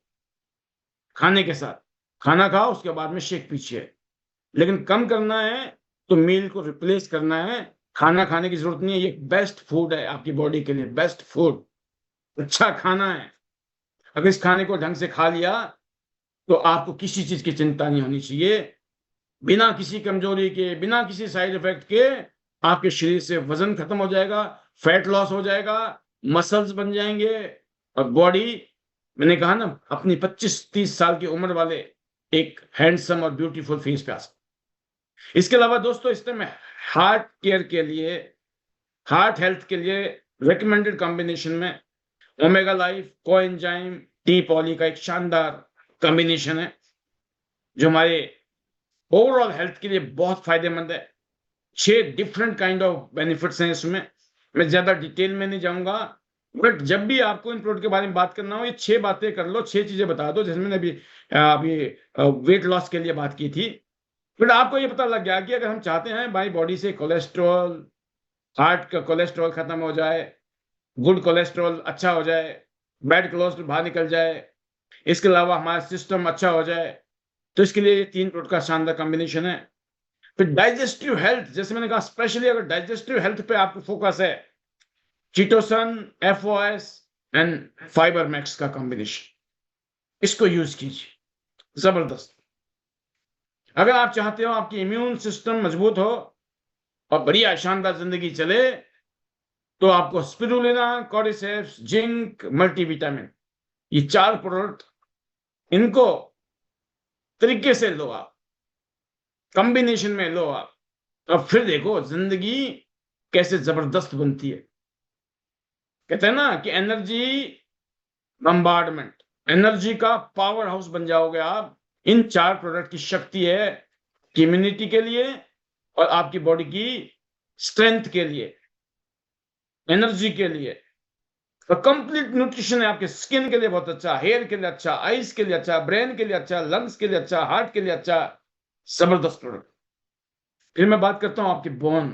खाने के साथ खाना खाओ, उसके बाद में शेक पीजिए। लेकिन कम करना है तो मील को रिप्लेस करना है, खाना खाने की जरूरत नहीं है। ये बेस्ट फूड है आपकी बॉडी के लिए, बेस्ट फूड, अच्छा खाना है। अगर इस खाने को ढंग से खा लिया तो आपको किसी चीज की चिंता नहीं होनी चाहिए। बिना किसी कमजोरी के, बिना किसी साइड इफेक्ट के आपके शरीर से वजन खत्म हो जाएगा, फैट लॉस हो जाएगा, मसल्स बन जाएंगे, और बॉडी, मैंने कहा ना, अपनी 25-30 साल की उम्र वाले एक हैंडसम और ब्यूटीफुल फेस पे आ सकते। इसके अलावा दोस्तों इस टाइम हार्ट केयर के लिए, हार्ट हेल्थ के लिए रिकमेंडेड कॉम्बिनेशन में omega life coenzyme T poly का एक शानदार कॉम्बिनेशन है, जो हमारे ओवरऑल हेल्थ के लिए बहुत फायदेमंद है। 6 डिफरेंट काइंड ऑफ बेनिफिट्स हैं इसमें। मैं ज्यादा डिटेल में नहीं जाऊंगा, बट जब भी आपको इन प्रोडक्ट के बारे में बात करना हो, ये 6 बातें कर लो, 6 चीजें बता दो, जैसे मैंने अभी वेट लॉस के लिए बात की थी। फिर आपको ये पता लग गया कि अगर हम चाहते हैं हमारी बॉडी से कोलेस्ट्रॉल, हार्ट का कोलेस्ट्रॉल खत्म हो जाए, गुड कोलेस्ट्रॉल अच्छा हो जाए, बैड कोलेस्ट्रॉल बाहर निकल जाए, इसके अलावा हमारा सिस्टम अच्छा हो जाए, तो इसके लिए 3 प्रोडक्ट का शानदार कॉम्बिनेशन है। फिर डाइजेस्टिव हेल्थ, जैसे मैंने कहा स्पेशली अगर डाइजेस्टिव हेल्थ पे आपको फोकस है, chitosan, FOS and fibre max का कॉम्बिनेशन, इसको यूज कीजिए, जबरदस्त। अगर आप चाहते हो आपकी इम्यून सिस्टम मजबूत हो और बढ़िया शानदार जिंदगी चले, तो आपको स्पिरुलिना, कॉर्डिसेप्स, जिंक, मल्टीविटामिन, ये 4 प्रोडक्ट, इनको तरीके से लो आप, कॉम्बिनेशन में लो आप, और फिर देखो जिंदगी कैसे जबरदस्त बनती है। कहते हैं ना कि एनर्जी बम्बार्डमेंट, एनर्जी का पावर हाउस बन जाओगे आप। इन 4 प्रोडक्ट की शक्ति है कि इम्यूनिटी के लिए और आपकी बॉडी की स्ट्रेंथ के लिए, एनर्जी के लिए, और कंप्लीट न्यूट्रिशन है आपके स्किन के लिए बहुत अच्छा, हेयर के लिए अच्छा, आईज के लिए अच्छा, ब्रेन के लिए अच्छा, लंग्स के लिए अच्छा, हार्ट के लिए अच्छा, जबरदस्त प्रोडक्ट। फिर मैं बात करता हूं आपके बोन।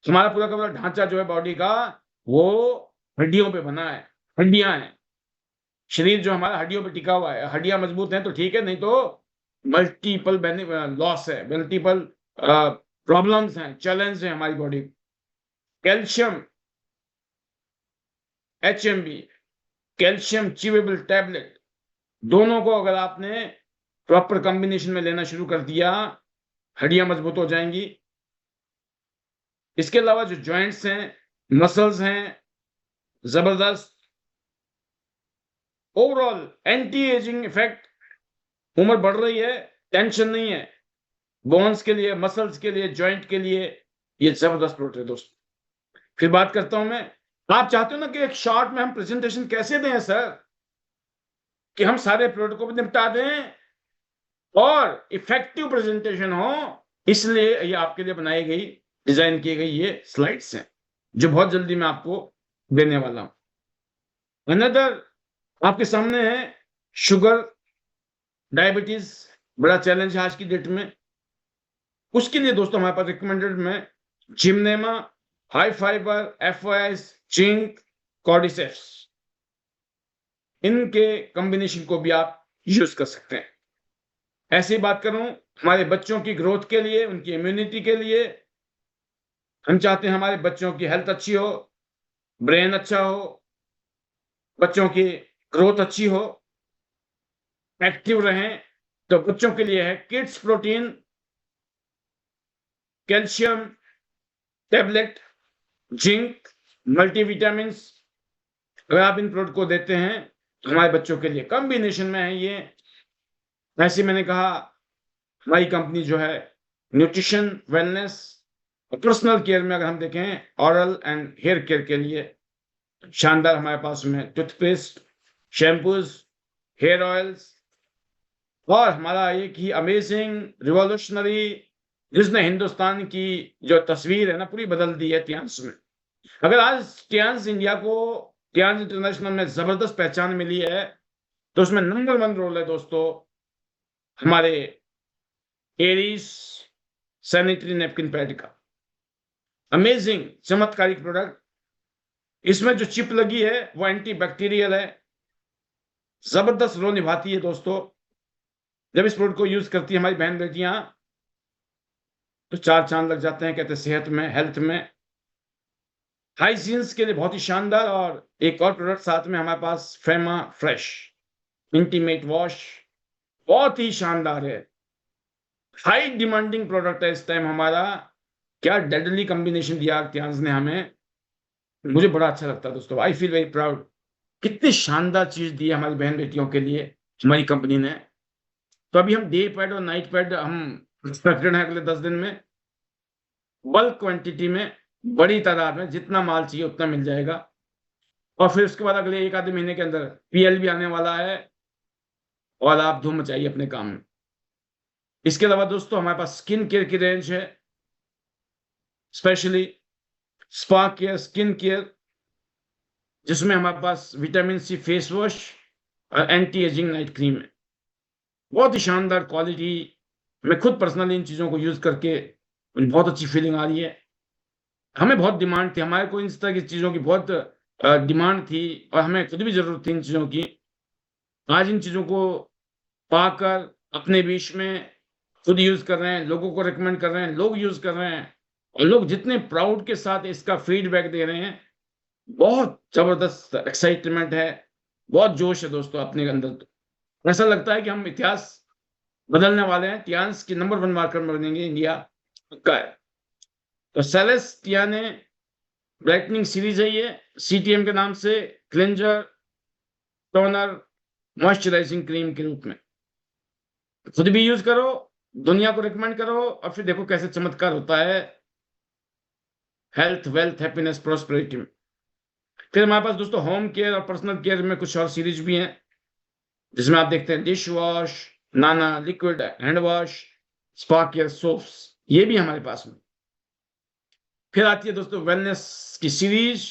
हमारा पूरा का पूरा ढांचा जो है बॉडी का, वो हड्डियों पे बना है, हड्डियां हैं। शरीर जो हमारा हड्डियों पे टिका हुआ है, हड्डियां मजबूत हैं तो ठीक है, नहीं तो मल्टीपल लॉस है, मल्टीपल प्रॉब्लम्स हैं, चैलेंज है हमारी body. Calcium, HMB, calcium chewable tablet, दोनों को अगर आपने प्रॉपर कॉम्बिनेशन में लेना शुरू कर दिया, हड्डियां मजबूत हो जाएंगी। इसके अलावा जो जॉइंट्स हैं, मसल्स हैं, जबरदस्त। ओवरऑल एंटी एजिंग इफेक्ट, उम्र बढ़ रही है, टेंशन नहीं है, बोन्स के लिए, मसल्स के लिए, जॉइंट के लिए ये जबरदस्त प्रोडक्ट है दोस्तों। फिर बात करता हूं मैं, आप चाहते हो ना कि एक शॉर्ट में हम प्रेजेंटेशन कैसे दें सर, कि हम सारे प्रोडक्ट को भी निपटा दें और इफेक्टिव प्रेजेंटेशन हो, इसलिए ये आपके लिए बनाई गई, डिजाइन की गई ये स्लाइड्स हैं, जो बहुत जल्दी मैं आपको देने वाला हूं। अनदर आपके सामने है शुगर, डायबिटीज, बड़ा चैलेंज है आज की डेट में। उसके लिए दोस्तों हमारे पास रिकमेंडेड में gymnema, high fibre, FOS, zinc, cordyceps, इनके कॉम्बिनेशन को भी आप यूज कर सकते हैं। ऐसी बात करूं हमारे बच्चों की ग्रोथ के लिए, उनकी इम्यूनिटी के लिए, हम चाहते हैं हमारे बच्चों की हेल्थ अच्छी हो, ब्रेन अच्छा हो, बच्चों की ग्रोथ अच्छी हो, एक्टिव रहें, तो बच्चों के लिए है kids protein, calcium tablet, zinc, multivitamin. अगर आप इन प्रोडक्ट को देते हैं तो हमारे बच्चों के लिए कॉम्बिनेशन में है ये। ऐसे मैंने कहा हमारी कंपनी जो है न्यूट्रिशन, वेलनेस और पर्सनल केयर में, अगर हम देखें ऑरल एंड हेयर केयर के लिए शानदार हमारे पास में टूथपेस्ट, शैम्पूज, हेयर ऑयल्स, और हमारा एक ही अमेजिंग रिवॉल्यूशनरी, जिसने हिंदुस्तान की जो तस्वीर है ना पूरी बदल दी है टियांस में। अगर आज टियांस इंडिया को, टियांस इंटरनेशनल में जबरदस्त पहचान मिली है, तो उसमें नंबर 1 रोल है दोस्तों हमारे एरीज सैनिटरी नैपकिन पैड का। अमेजिंग चमत्कारिक प्रोडक्ट, इसमें जो चिप लगी है वो एंटी बैक्टीरियल है, जबरदस्त रोल निभाती है दोस्तों। जब इस प्रोडक्ट को यूज करती है हमारी बहन बेटियां, तो 4 चांद लग जाते हैं, कहते हैं सेहत में, हेल्थ में, हाइजीन्स के लिए बहुत ही शानदार। और एक और प्रोडक्ट साथ में हमारे पास फेमा फ्रेश इंटीमेट वॉश, बहुत ही शानदार है, हाई डिमांडिंग प्रोडक्ट है इस टाइम हमारा। क्या डेडली कॉम्बिनेशन दिया टियांस ने हमें, मुझे बड़ा अच्छा लगता है दोस्तों, आई फील वेरी प्राउड। कितनी शानदार चीज दी है हमारी बहन बेटियों के लिए हमारी कंपनी ने। तो अभी हम डे पैड और नाइट पैड हम एक्सपेक्टेड है अगले 10 दिन में, बल्क क्वांटिटी में, बड़ी तादाद में, जितना माल चाहिए उतना मिल जाएगा। और फिर उसके बाद अगले 1 आधे महीने के अंदर PL भी आने वाला है, और आप धूम मचाइए अपने काम में। इसके अलावा दोस्तों हमारे पास स्किन केयर की रेंज है, specially spa care, skin care, जिसमें हमारे पास विटामिन C फेस वॉश और एंटी एजिंग नाइट क्रीम है, बहुत ही शानदार क्वालिटी। मैं खुद पर्सनली इन चीज़ों को यूज करके बहुत अच्छी फीलिंग आ रही है। हमें बहुत डिमांड थी, हमारे को इन तरह की चीज़ों की बहुत डिमांड थी, और हमें खुद भी जरूरत थी इन चीज़ों की। आज इन चीज़ों को पाकर अपने बीच में खुद यूज कर रहे हैं, लोगों को रिकमेंड कर रहे हैं, लोग यूज कर रहे हैं, और लोग जितने प्राउड के साथ इसका फीडबैक दे रहे हैं, बहुत जबरदस्त एक्साइटमेंट है, बहुत जोश है दोस्तों अपने अंदर। तो ऐसा लगता है कि हम इतिहास बदलने वाले हैं, टियान्स की नंबर 1 मार्केट में बनेंगे इंडिया, पक्का है। तो सेलेस्टियाने ब्राइटनिंग सीरीज है ये, सीटीएम के नाम से, क्लेंजर, टोनर, मॉइस्चराइजिंग क्रीम के रूप में। खुद भी यूज करो, दुनिया को रिकमेंड करो, और फिर देखो कैसे चमत्कार होता है हेल्थ, वेल्थ, हैप्पीनेस, प्रोस्पेरिटी में। फिर हमारे पास दोस्तों होम केयर और पर्सनल केयर में कुछ और सीरीज भी हैं, जिसमें आप देखते हैं डिश वॉश, नाना liquid hand wash, spa care soaps, ये भी हमारे पास में। फिर आती है दोस्तों वेलनेस की सीरीज,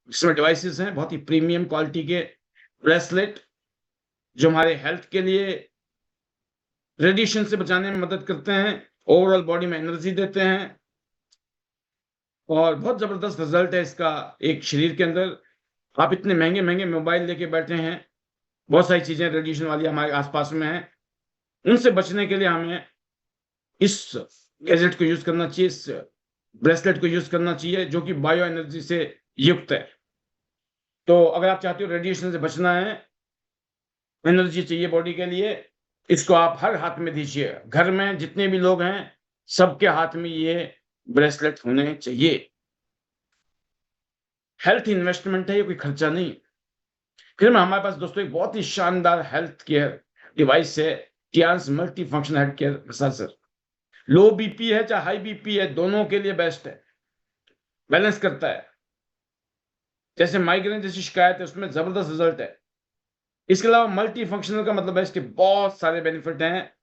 जिसमें डिवाइसेस हैं बहुत ही प्रीमियम क्वालिटी के, ब्रेसलेट जो हमारे हेल्थ के लिए रेडिएशन से बचाने में मदद करते हैं, ओवरऑल बॉडी में एनर्जी देते हैं, और बहुत जबरदस्त रिजल्ट है इसका एक शरीर के अंदर। आप इतने महंगे महंगे मोबाइल लेके बैठे हैं, बहुत सारी चीजें रेडिएशन वाली हमारे आसपास में हैं, उनसे बचने के लिए हमें इस गैजेट को यूज करना चाहिए, इस ब्रेसलेट को यूज करना चाहिए, जो कि बायो एनर्जी से युक्त है। तो अगर आप चाहते हो रेडिएशन से बचना है, एनर्जी चाहिए बॉडी के लिए, इसको आप हर हाथ में दीजिए। घर में जितने भी लोग हैं, सबके हाथ में ये ब्रेसलेट होने चाहिए। हेल्थ इन्वेस्टमेंट है, ये कोई खर्चा नहीं। फिर में हमारे पास दोस्तों एक बहुत ही शानदार हेल्थ केयर डिवाइस है, Tiens multi function health care massager. Low BP है चाहे हाई बीपी है, दोनों के लिए बेस्ट है, बैलेंस करता है। जैसे माइग्रेन जैसी शिकायत है, उसमें जबरदस्त रिजल्ट है। इसके अलावा मल्टी फंक्शनल का मतलब है इसके बहुत सारे बेनिफिट हैं।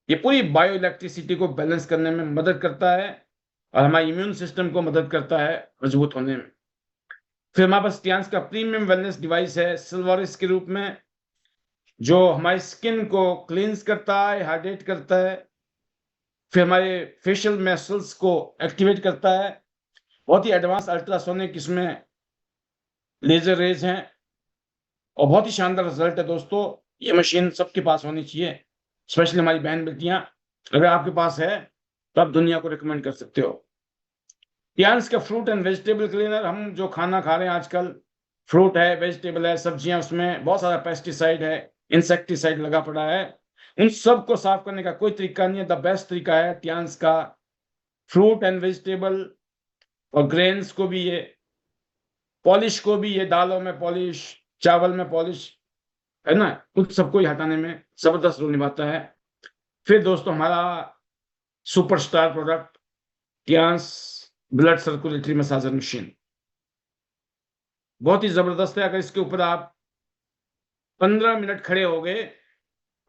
ये पूरी बायो इलेक्ट्रिसिटी को बैलेंस करने में मदद करता है, और हमारे इम्यून सिस्टम को मदद करता है मजबूत होने में। फिर हमारे पास टियान्स का प्रीमियम वेलनेस डिवाइस है सिल्वरिस के रूप में, जो हमारी स्किन को क्लींस करता है, हाइड्रेट करता है, फिर हमारे फेशियल मसल्स को एक्टिवेट करता है। बहुत ही एडवांस अल्ट्रासोनिक इसमें लेजर रेज हैं, और बहुत ही शानदार रिजल्ट है दोस्तों। ये मशीन सबके पास होनी चाहिए, स्पेशली हमारी बहन बेटियां, अगर आपके पास है तो आप दुनिया को रिकमेंड कर सकते हो। टियान्स का फ्रूट एंड वेजिटेबल क्लीनर, हम जो खाना खा रहे हैं आजकल, फ्रूट है, वेजिटेबल है, सब्जियां, उसमें बहुत सारा पेस्टिसाइड है, इंसेक्टिसाइड लगा पड़ा है, उन सब को साफ करने का कोई तरीका नहीं है। द बेस्ट तरीका है टियान्स का फ्रूट एंड वेजिटेबल और ग्रेन्स को भी, ये पॉलिश को भी, ये दालों में पॉलिश, चावल में पॉलिश, है ना, उन सबको ही हटाने में जबरदस्त रोल निभाता है। फिर दोस्तों हमारा superstar product Tiens blood circulatory massager machine, बहुत ही जबरदस्त है। अगर इसके ऊपर आप 15 मिनट खड़े हो गए,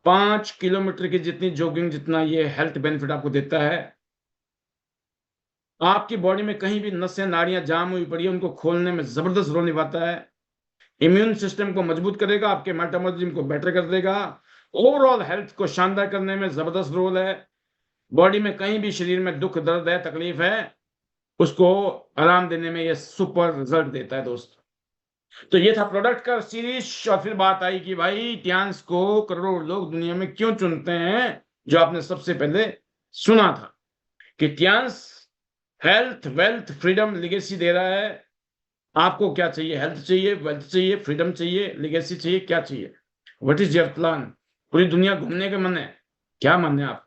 5 किलोमीटर की जितनी जॉगिंग जितना ये हेल्थ बेनिफिट आपको देता है। आपकी बॉडी में कहीं भी नसें नाड़ियां जाम हुई पड़ी है, उनको खोलने में जबरदस्त रोल निभाता है। इम्यून सिस्टम को मजबूत करेगा, आपके मेटाबॉलिज्म को बेटर कर देगा, ओवरऑल हेल्थ को शानदार करने में जबरदस्त रोल है। बॉडी में कहीं भी शरीर में दुख, दर्द है, तकलीफ है, उसको आराम देने में ये सुपर रिजल्ट देता है दोस्त। तो ये था प्रोडक्ट का सीरीज। और फिर बात आई कि भाई टियान्स को करोड़ों लोग दुनिया में क्यों चुनते हैं, जो आपने सबसे पहले सुना था कि टियान्स हेल्थ, वेल्थ, फ्रीडम, लिगेसी दे रहा है। आपको क्या चाहिए? हेल्थ चाहिए, वेल्थ चाहिए, फ्रीडम चाहिए, लिगेसी चाहिए, क्या चाहिए? What is your plan? पूरी दुनिया घूमने का मन है? क्या मन है आप?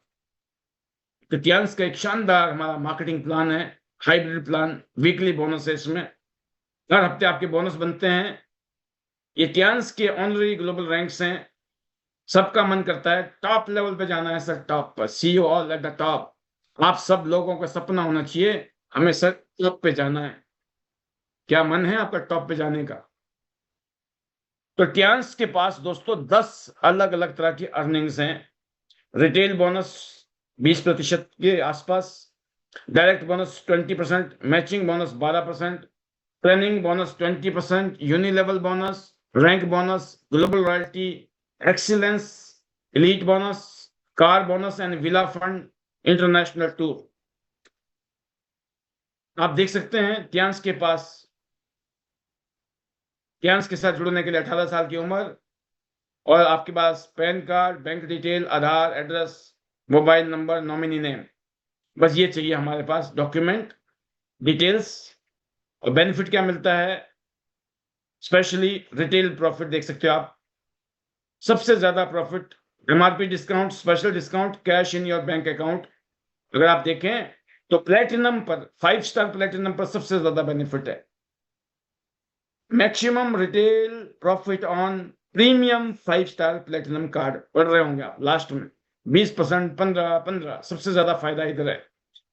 तो टियान्स का एक शानदार हमारा मार्केटिंग प्लान है, हाइब्रिड प्लान, वीकली बोनस है इसमें, हर हफ्ते आपके बोनस बनते हैं। ये टियान्स के ऑनररी ग्लोबल रैंक्स हैं। सबका मन करता है टॉप लेवल पे जाना है सर, टॉप पर, CEO all at the top. आप सब लोगों का सपना होना चाहिए हमें सर टॉप पे जाना है। क्या मन है आपका टॉप पे जाने का? तो टियान्स के पास दोस्तों 10 अलग अलग तरह की अर्निंग्स हैं। रिटेल बोनस 20% के आसपास, direct bonus 20%, matching bonus 12%, training bonus 20%, unilevel bonus, rank bonus, global royalty, excellence, elite bonus, car bonus and villa fund, international tour. आप देख सकते हैं टियान्स के पास, टियान्स के साथ जुड़ने के लिए 18 साल की उम्र, और आपके पास pan card, bank detail, Aadhaar, address, mobile number, nominee name, बस ये चाहिए हमारे पास डॉक्यूमेंट, डिटेल्स। और बेनिफिट क्या मिलता है? स्पेशली रिटेल प्रॉफिट देख सकते हो आप, सबसे ज्यादा profit, MRP discount, special discount, cash in your bank account. अगर आप देखें तो प्लेटिनम पर, 5 स्टार प्लेटिनम पर सबसे ज्यादा बेनिफिट है। Maximum retail profit on premium 5 star platinum card, पढ़ रहे होंगे आप लास्ट में, 20%, 15, सबसे ज्यादा फायदा इधर है।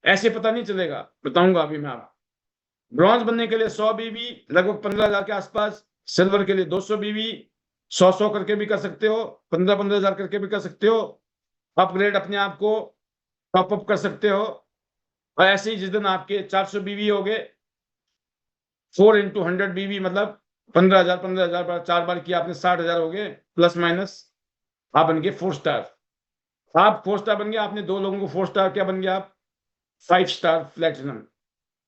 ऐसे पता नहीं चलेगा, बताऊंगा अभी मैं आपको। ब्रॉन्ज बनने के लिए 100 बीबी, लगभग 15,000 के आसपास। सिल्वर के लिए 200 बीबी, 100 करके भी कर सकते हो, 15,000 करके भी कर सकते हो। अपग्रेड अपने आप को टॉप अप कर सकते हो। और ऐसे ही जिस दिन आपके 400 बीबी हो गए, 4 × 100 बीबी मतलब 15,000, 15,000 बार 4 बार किया आपने, 60,000 हो गए प्लस माइनस। आप बन गए 4 स्टार। आप 4 स्टार बन गए, आपने 2 लोगों को 4 स्टार क्या बन गया आप? 5 स्टार प्लेटिनम।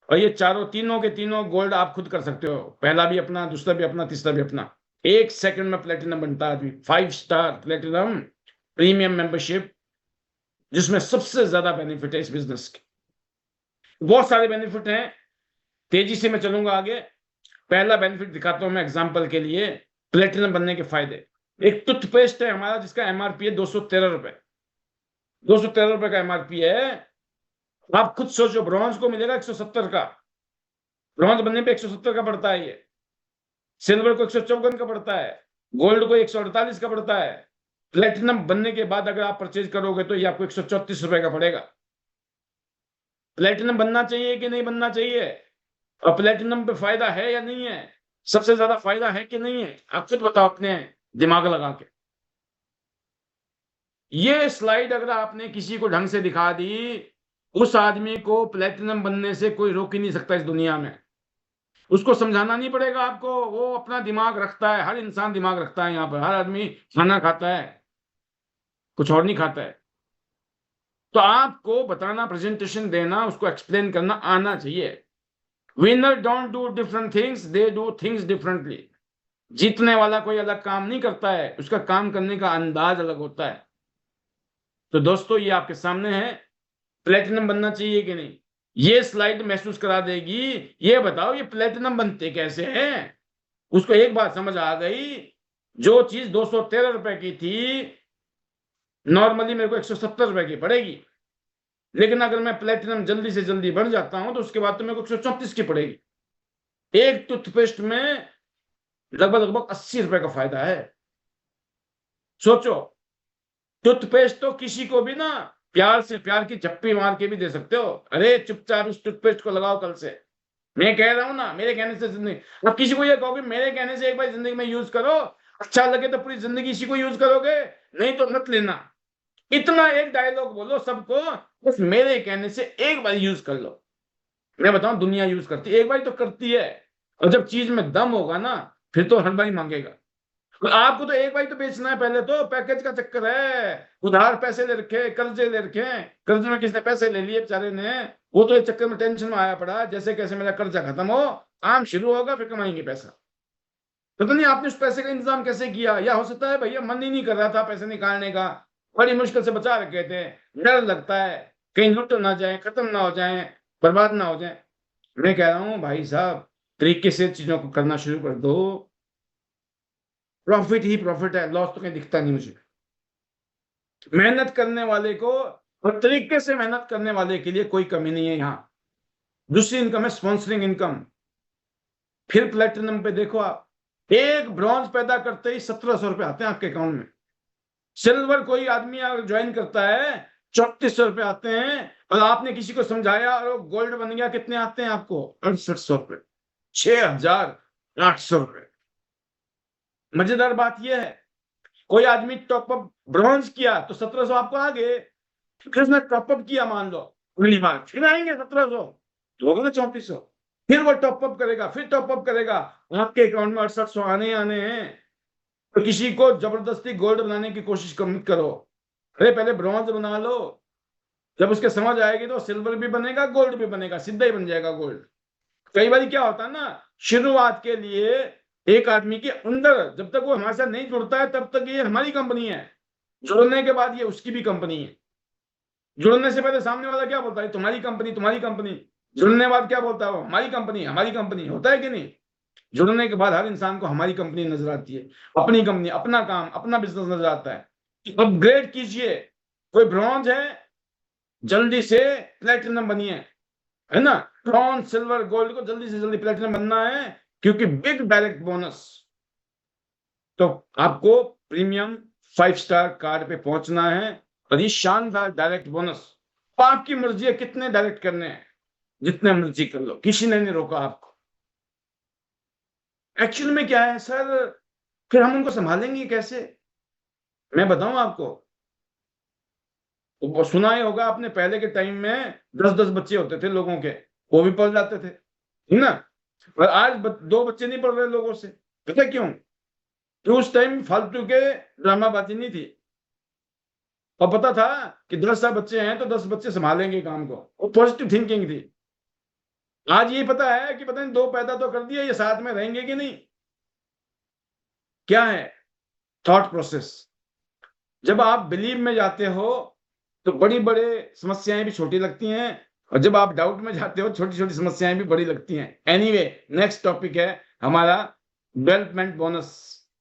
और ये चारों, तीनों के तीनों गोल्ड आप खुद कर सकते हो, पहला भी अपना, दूसरा भी अपना, तीसरा भी अपना। 1 सेकंड में प्लेटिनम बनता है आदमी। 5 स्टार प्लेटिनम प्रीमियम मेंबरशिप, जिसमें सबसे ज्यादा बेनिफिट है इस बिजनेस के। बहुत सारे बेनिफिट हैं, तेजी से मैं चलूंगा आगे। पहला बेनिफिट दिखाता हूं मैं एग्जांपल के लिए, प्लेटिनम बनने के फायदे। एक टूथपेस्ट है हमारा जिसका एमआरपी है 213 रुपए, 213 रुपए का एमआरपी है। आप खुद सोचो, ब्रॉन्ज को मिलेगा 170 का, ब्रॉन्ज बनने पे 170 का पड़ता है ये। सिल्वर को 154 का पड़ता है, गोल्ड को 148 का पड़ता है। प्लेटिनम बनने के बाद अगर आप परचेज करोगे तो ये आपको 134 रुपए का पड़ेगा। प्लेटिनम बनना चाहिए कि नहीं बनना चाहिए? और प्लेटिनम पे फायदा है या नहीं है? सबसे ज्यादा फायदा है कि नहीं है? आप खुद बताओ अपने दिमाग लगा के। ये स्लाइड अगर आपने किसी को ढंग से दिखा दी, उस आदमी को प्लेटिनम बनने से कोई रोक ही नहीं सकता इस दुनिया में। उसको समझाना नहीं पड़ेगा आपको, वो अपना दिमाग रखता है। हर इंसान दिमाग रखता है, यहाँ पर हर आदमी खाना खाता है, कुछ और नहीं खाता है। तो आपको बताना, प्रेजेंटेशन देना, उसको एक्सप्लेन करना आना चाहिए। Winner don't do different things, they do things differently. जीतने वाला कोई अलग काम नहीं करता है, उसका काम करने का अंदाज अलग होता है। तो दोस्तों, ये आपके सामने है, प्लेटिनम बनना चाहिए कि नहीं, ये स्लाइड महसूस करा देगी। ये बताओ, ये प्लेटिनम बनते कैसे हैं? उसको एक बात समझ आ गई, जो चीज 213 रुपए की थी, नॉर्मली मेरे को 170 रुपए की पड़ेगी, लेकिन अगर मैं प्लेटिनम जल्दी से जल्दी बन जाता हूं तो उसके बाद तो मेरे को 134 की पड़ेगी। एक टूथपेस्ट में लगभग लगभग 80 रुपए का फायदा है। सोचो, टूथपेस्ट तो किसी को भी ना प्यार से, प्यार की झप्पी मार के भी दे सकते हो, अरे चुपचाप इस टूथपेस्ट को लगाओ कल से। मैं कह रहा हूं ना, मेरे कहने से जिंदगी, अब किसी को ये कहोगे मेरे कहने से एक बार जिंदगी में यूज करो, अच्छा लगे तो पूरी जिंदगी इसी को यूज करोगे, नहीं तो मत लेना। इतना एक डायलॉग बोलो सबको, बस मेरे कहने से एक बार यूज कर लो। मैं बताऊं, दुनिया यूज करती है, एक बार तो करती है। और जब चीज में दम होगा ना, फिर तो हर बार मांगेगा। तो आपको तो एक बार तो बेचना है, पहले तो पैकेज का चक्कर है। उधार पैसे ले रखे, कर्जे ले रखे, कर्ज में किसने पैसे ले लिए बेचारे ने, वो तो इस चक्कर में टेंशन में आया पड़ा, जैसे कैसे मेरा कर्जा खत्म हो, काम शुरू होगा, फिर कमाएंगे पैसा। पता नहीं आपने उस पैसे का इंतजाम कैसे किया, या हो सकता है भैया मन ही नहीं कर रहा था पैसे निकालने का, बड़ी मुश्किल से बचा रखे थे, डर लगता है कहीं लुट ना जाए, खत्म ना हो जाए, बर्बाद ना हो जाए। मैं कह रहा हूँ भाई साहब, तरीके से चीजों को करना शुरू कर दो, प्रॉफिट ही प्रॉफिट है, लॉस तो कहीं दिखता नहीं मुझे। मेहनत करने वाले को और तरीके से मेहनत करने वाले के लिए कोई कमी नहीं है यहाँ। दूसरी इनकम है स्पॉन्सरिंग इनकम। फिर प्लेटिनम पे देखो आप, एक ब्रॉन्ज पैदा करते ही 1,700 रुपए आते हैं आपके अकाउंट में। सिल्वर कोई आदमी अगर ज्वाइन करता है 3,400 रुपए आते हैं, और आपने किसी को समझाया और वो गोल्ड बन गया, कितने आते हैं आपको? 6,800 रुपए, 6,800 रुपए। मजेदार बात यह है, कोई आदमी टॉपअप ब्रॉन्ज किया तो 1,700 आपको आ गए, फिर उसने टॉपअप किया मान लो अगली बार, फिर आएंगे 1,700, तो होगा ना 3,400। फिर वो टॉपअप करेगा, फिर टॉपअप करेगा, आपके अकाउंट में 6,800 आने आने हैं। तो किसी को जबरदस्ती गोल्ड बनाने की कोशिश मत करो, अरे पहले ब्रॉन्ज बना लो, जब उसके समझ आएगी तो सिल्वर भी बनेगा, गोल्ड भी बनेगा, सीधा ही बन जाएगा गोल्ड। कई बार क्या होता है ना, शुरुआत के लिए एक आदमी के अंदर जब तक वो हमारे साथ नहीं जुड़ता है तब तक ये हमारी कंपनी है, जुड़ने के बाद ये उसकी भी कंपनी है। जुड़ने से पहले सामने वाला क्या बोलता है? तुम्हारी कंपनी, तुम्हारी कंपनी। जुड़ने के बाद क्या बोलता है वो? हमारी कंपनी, हमारी कंपनी। होता है कि नहीं? जुड़ने के बाद हर इंसान को हमारी कंपनी नजर आती है, अपनी कंपनी, अपना काम, अपना बिजनेस नजर आता है। अपग्रेड कीजिए। कोई ब्रॉन्ज है, जल्दी से प्लेटिनम बनिए, है ना? ब्रॉन्ज, सिल्वर, गोल्ड को जल्दी से जल्दी प्लेटिनम बनना है, क्योंकि बिग डायरेक्ट बोनस। तो आपको प्रीमियम 5 स्टार कार्ड पे पहुंचना है, और ये शानदार डायरेक्ट बोनस। तो आपकी मर्जी है कितने डायरेक्ट करने हैं, जितने मर्जी कर लो, किसी ने नहीं रोका आपको। एक्चुअल में क्या है सर, फिर हम उनको संभालेंगे कैसे? मैं बताऊं आपको, वो सुना ही होगा आपने, पहले के टाइम में 10-10 बच्चे होते थे लोगों के, वो भी पढ़ जाते थे, है ना? और आज 2 बच्चे नहीं पढ़ रहे लोगों से। पता क्यों? कि उस टाइम फालतू के ड्रामाबाजी नहीं थी, और पता था कि 10 बच्चे हैं तो 10 बच्चे संभालेंगे काम को, वो पॉजिटिव थिंकिंग थी। आज ये पता है कि पता नहीं 2 पैदा तो कर दिए, ये साथ में रहेंगे कि नहीं। क्या है? Thought process. जब आप बिलीव में जाते हो तो बड़ी बड़े समस्याएं भी छोटी लगती हैं, और जब आप डाउट में जाते हो छोटी छोटी समस्याएं भी बड़ी लगती हैं। एनीवे, नेक्स्ट टॉपिक है हमारा डेवलपमेंट बोनस।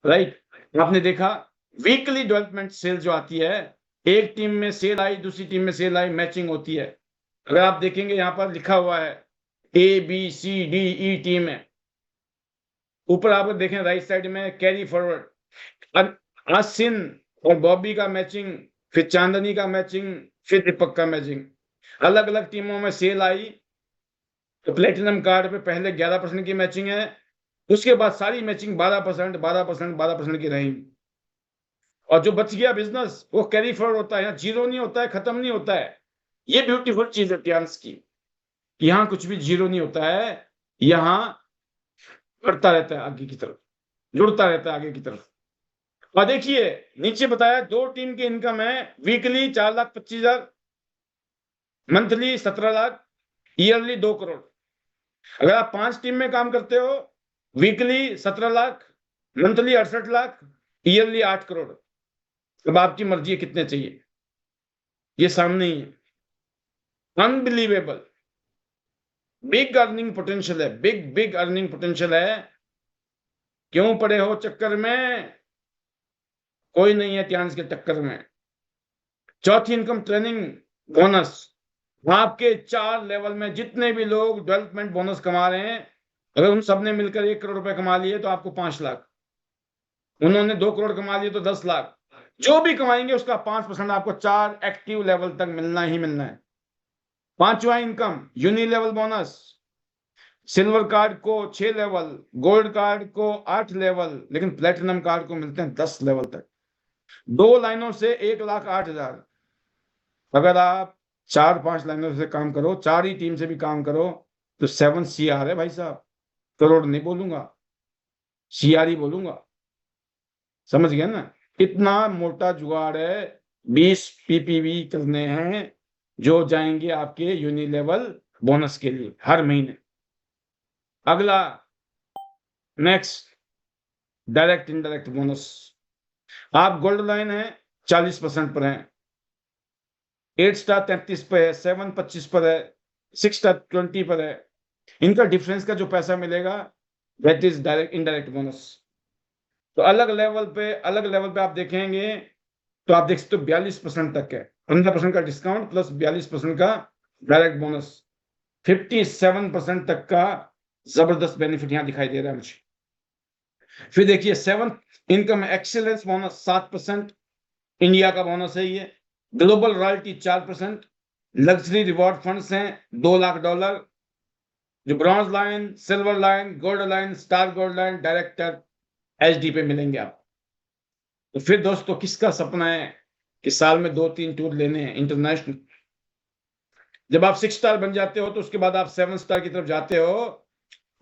राइट? आपने देखा, वीकली डेवलपमेंट सेल जो आती है, एक टीम में सेल आई, दूसरी टीम में सेल आई, मैचिंग होती है। अगर आप देखेंगे यहाँ पर लिखा हुआ है ABCDE टीम है, ऊपर आप देखें राइट साइड में कैरी फॉरवर्ड, आसिन और बॉबी का मैचिंग, फिर चांदनी का मैचिंग, फिर दीपक का मैचिंग। अलग अलग टीमों में सेल आई, तो प्लेटिनम कार्ड पे पहले 11% की मैचिंग है, उसके बाद सारी मैचिंग 12%, 12%, 12% की रही। और जो बच गया बिजनेस वो कैरी फॉरवर्ड होता है, यहाँ जीरो नहीं होता है, खत्म नहीं होता है। ये ब्यूटीफुल चीज है टियान्स की, यहाँ कुछ भी जीरो नहीं होता है, यहाँ बढ़ता रहता है आगे की तरफ, जुड़ता रहता है आगे की तरफ। और देखिए नीचे बताया, 2 टीम की इनकम है, weekly 4,25,000, monthly 17 lakh, yearly 2 crore. अगर आप 5 टीम में काम करते हो, weekly 17 lakh, monthly 68 lakh, yearly 8 crore. अब आपकी मर्जी है कितने चाहिए, ये सामने ही है। अनबिलीवेबल, बिग अर्निंग पोटेंशियल है, बिग बिग अर्निंग पोटेंशियल है। क्यों पड़े हो चक्कर में? कोई नहीं है ध्यान के टक्कर में। चौथी इनकम ट्रेनिंग बोनस। आपके 4 लेवल में जितने भी लोग डेवलपमेंट बोनस कमा रहे हैं, अगर उन सबने मिलकर 1 करोड़ रुपए कमा लिए तो आपको 5 लाख, उन्होंने 2 करोड़ कमा लिए तो 10 लाख। जो भी कमाएंगे उसका 5% आपको 4 एक्टिव लेवल तक मिलना ही मिलना है। पांचवा इनकम यूनिलेवल बोनस। सिल्वर कार्ड को 6 लेवल, गोल्ड कार्ड को 8 लेवल, लेकिन प्लेटिनम कार्ड को मिलते हैं 10 लेवल तक। 2 लाइनों से 1,08,000। अगर आप 4-5 लाइनों से काम करो, 4 ही टीम से भी काम करो, तो 7 CR है भाई साहब। करोड़ नहीं बोलूंगा, CR ही बोलूंगा। समझ गया ना? इतना मोटा जुगाड़ है। 20 PPV करने हैं जो जाएंगे आपके यूनिलेवल बोनस के लिए हर महीने। अगला, नेक्स्ट, डायरेक्ट इनडायरेक्ट बोनस। आप गोल्ड लाइन है, 40% पर है, 8 स्टार 33 पर है, 7 25 पर है, 6 स्टार 20 पर है। इनका डिफरेंस का जो पैसा मिलेगा, that is direct indirect bonus. तो अलग लेवल पे आप देखेंगे तो आप देख सकते हो 42% तक है, 15% का डिस्काउंट प्लस 42% का डायरेक्ट बोनस, 57% तक का जबरदस्त बेनिफिट यहां दिखाई दे रहा है मुझे। फिर देखिए 7th income excellence bonus 7%, India का बोनस है ये। Global royalty 4%, luxury reward funds हैं $2 लाख, जो bronze line, silver line, gold line, star gold line, director HD पे मिलेंगे आप। तो फिर दोस्तों किसका सपना है कि साल में 2-3 टूर लेने हैं इंटरनेशनल? जब आप 6 स्टार बन जाते हो तो उसके बाद आप 7 स्टार की तरफ जाते हो,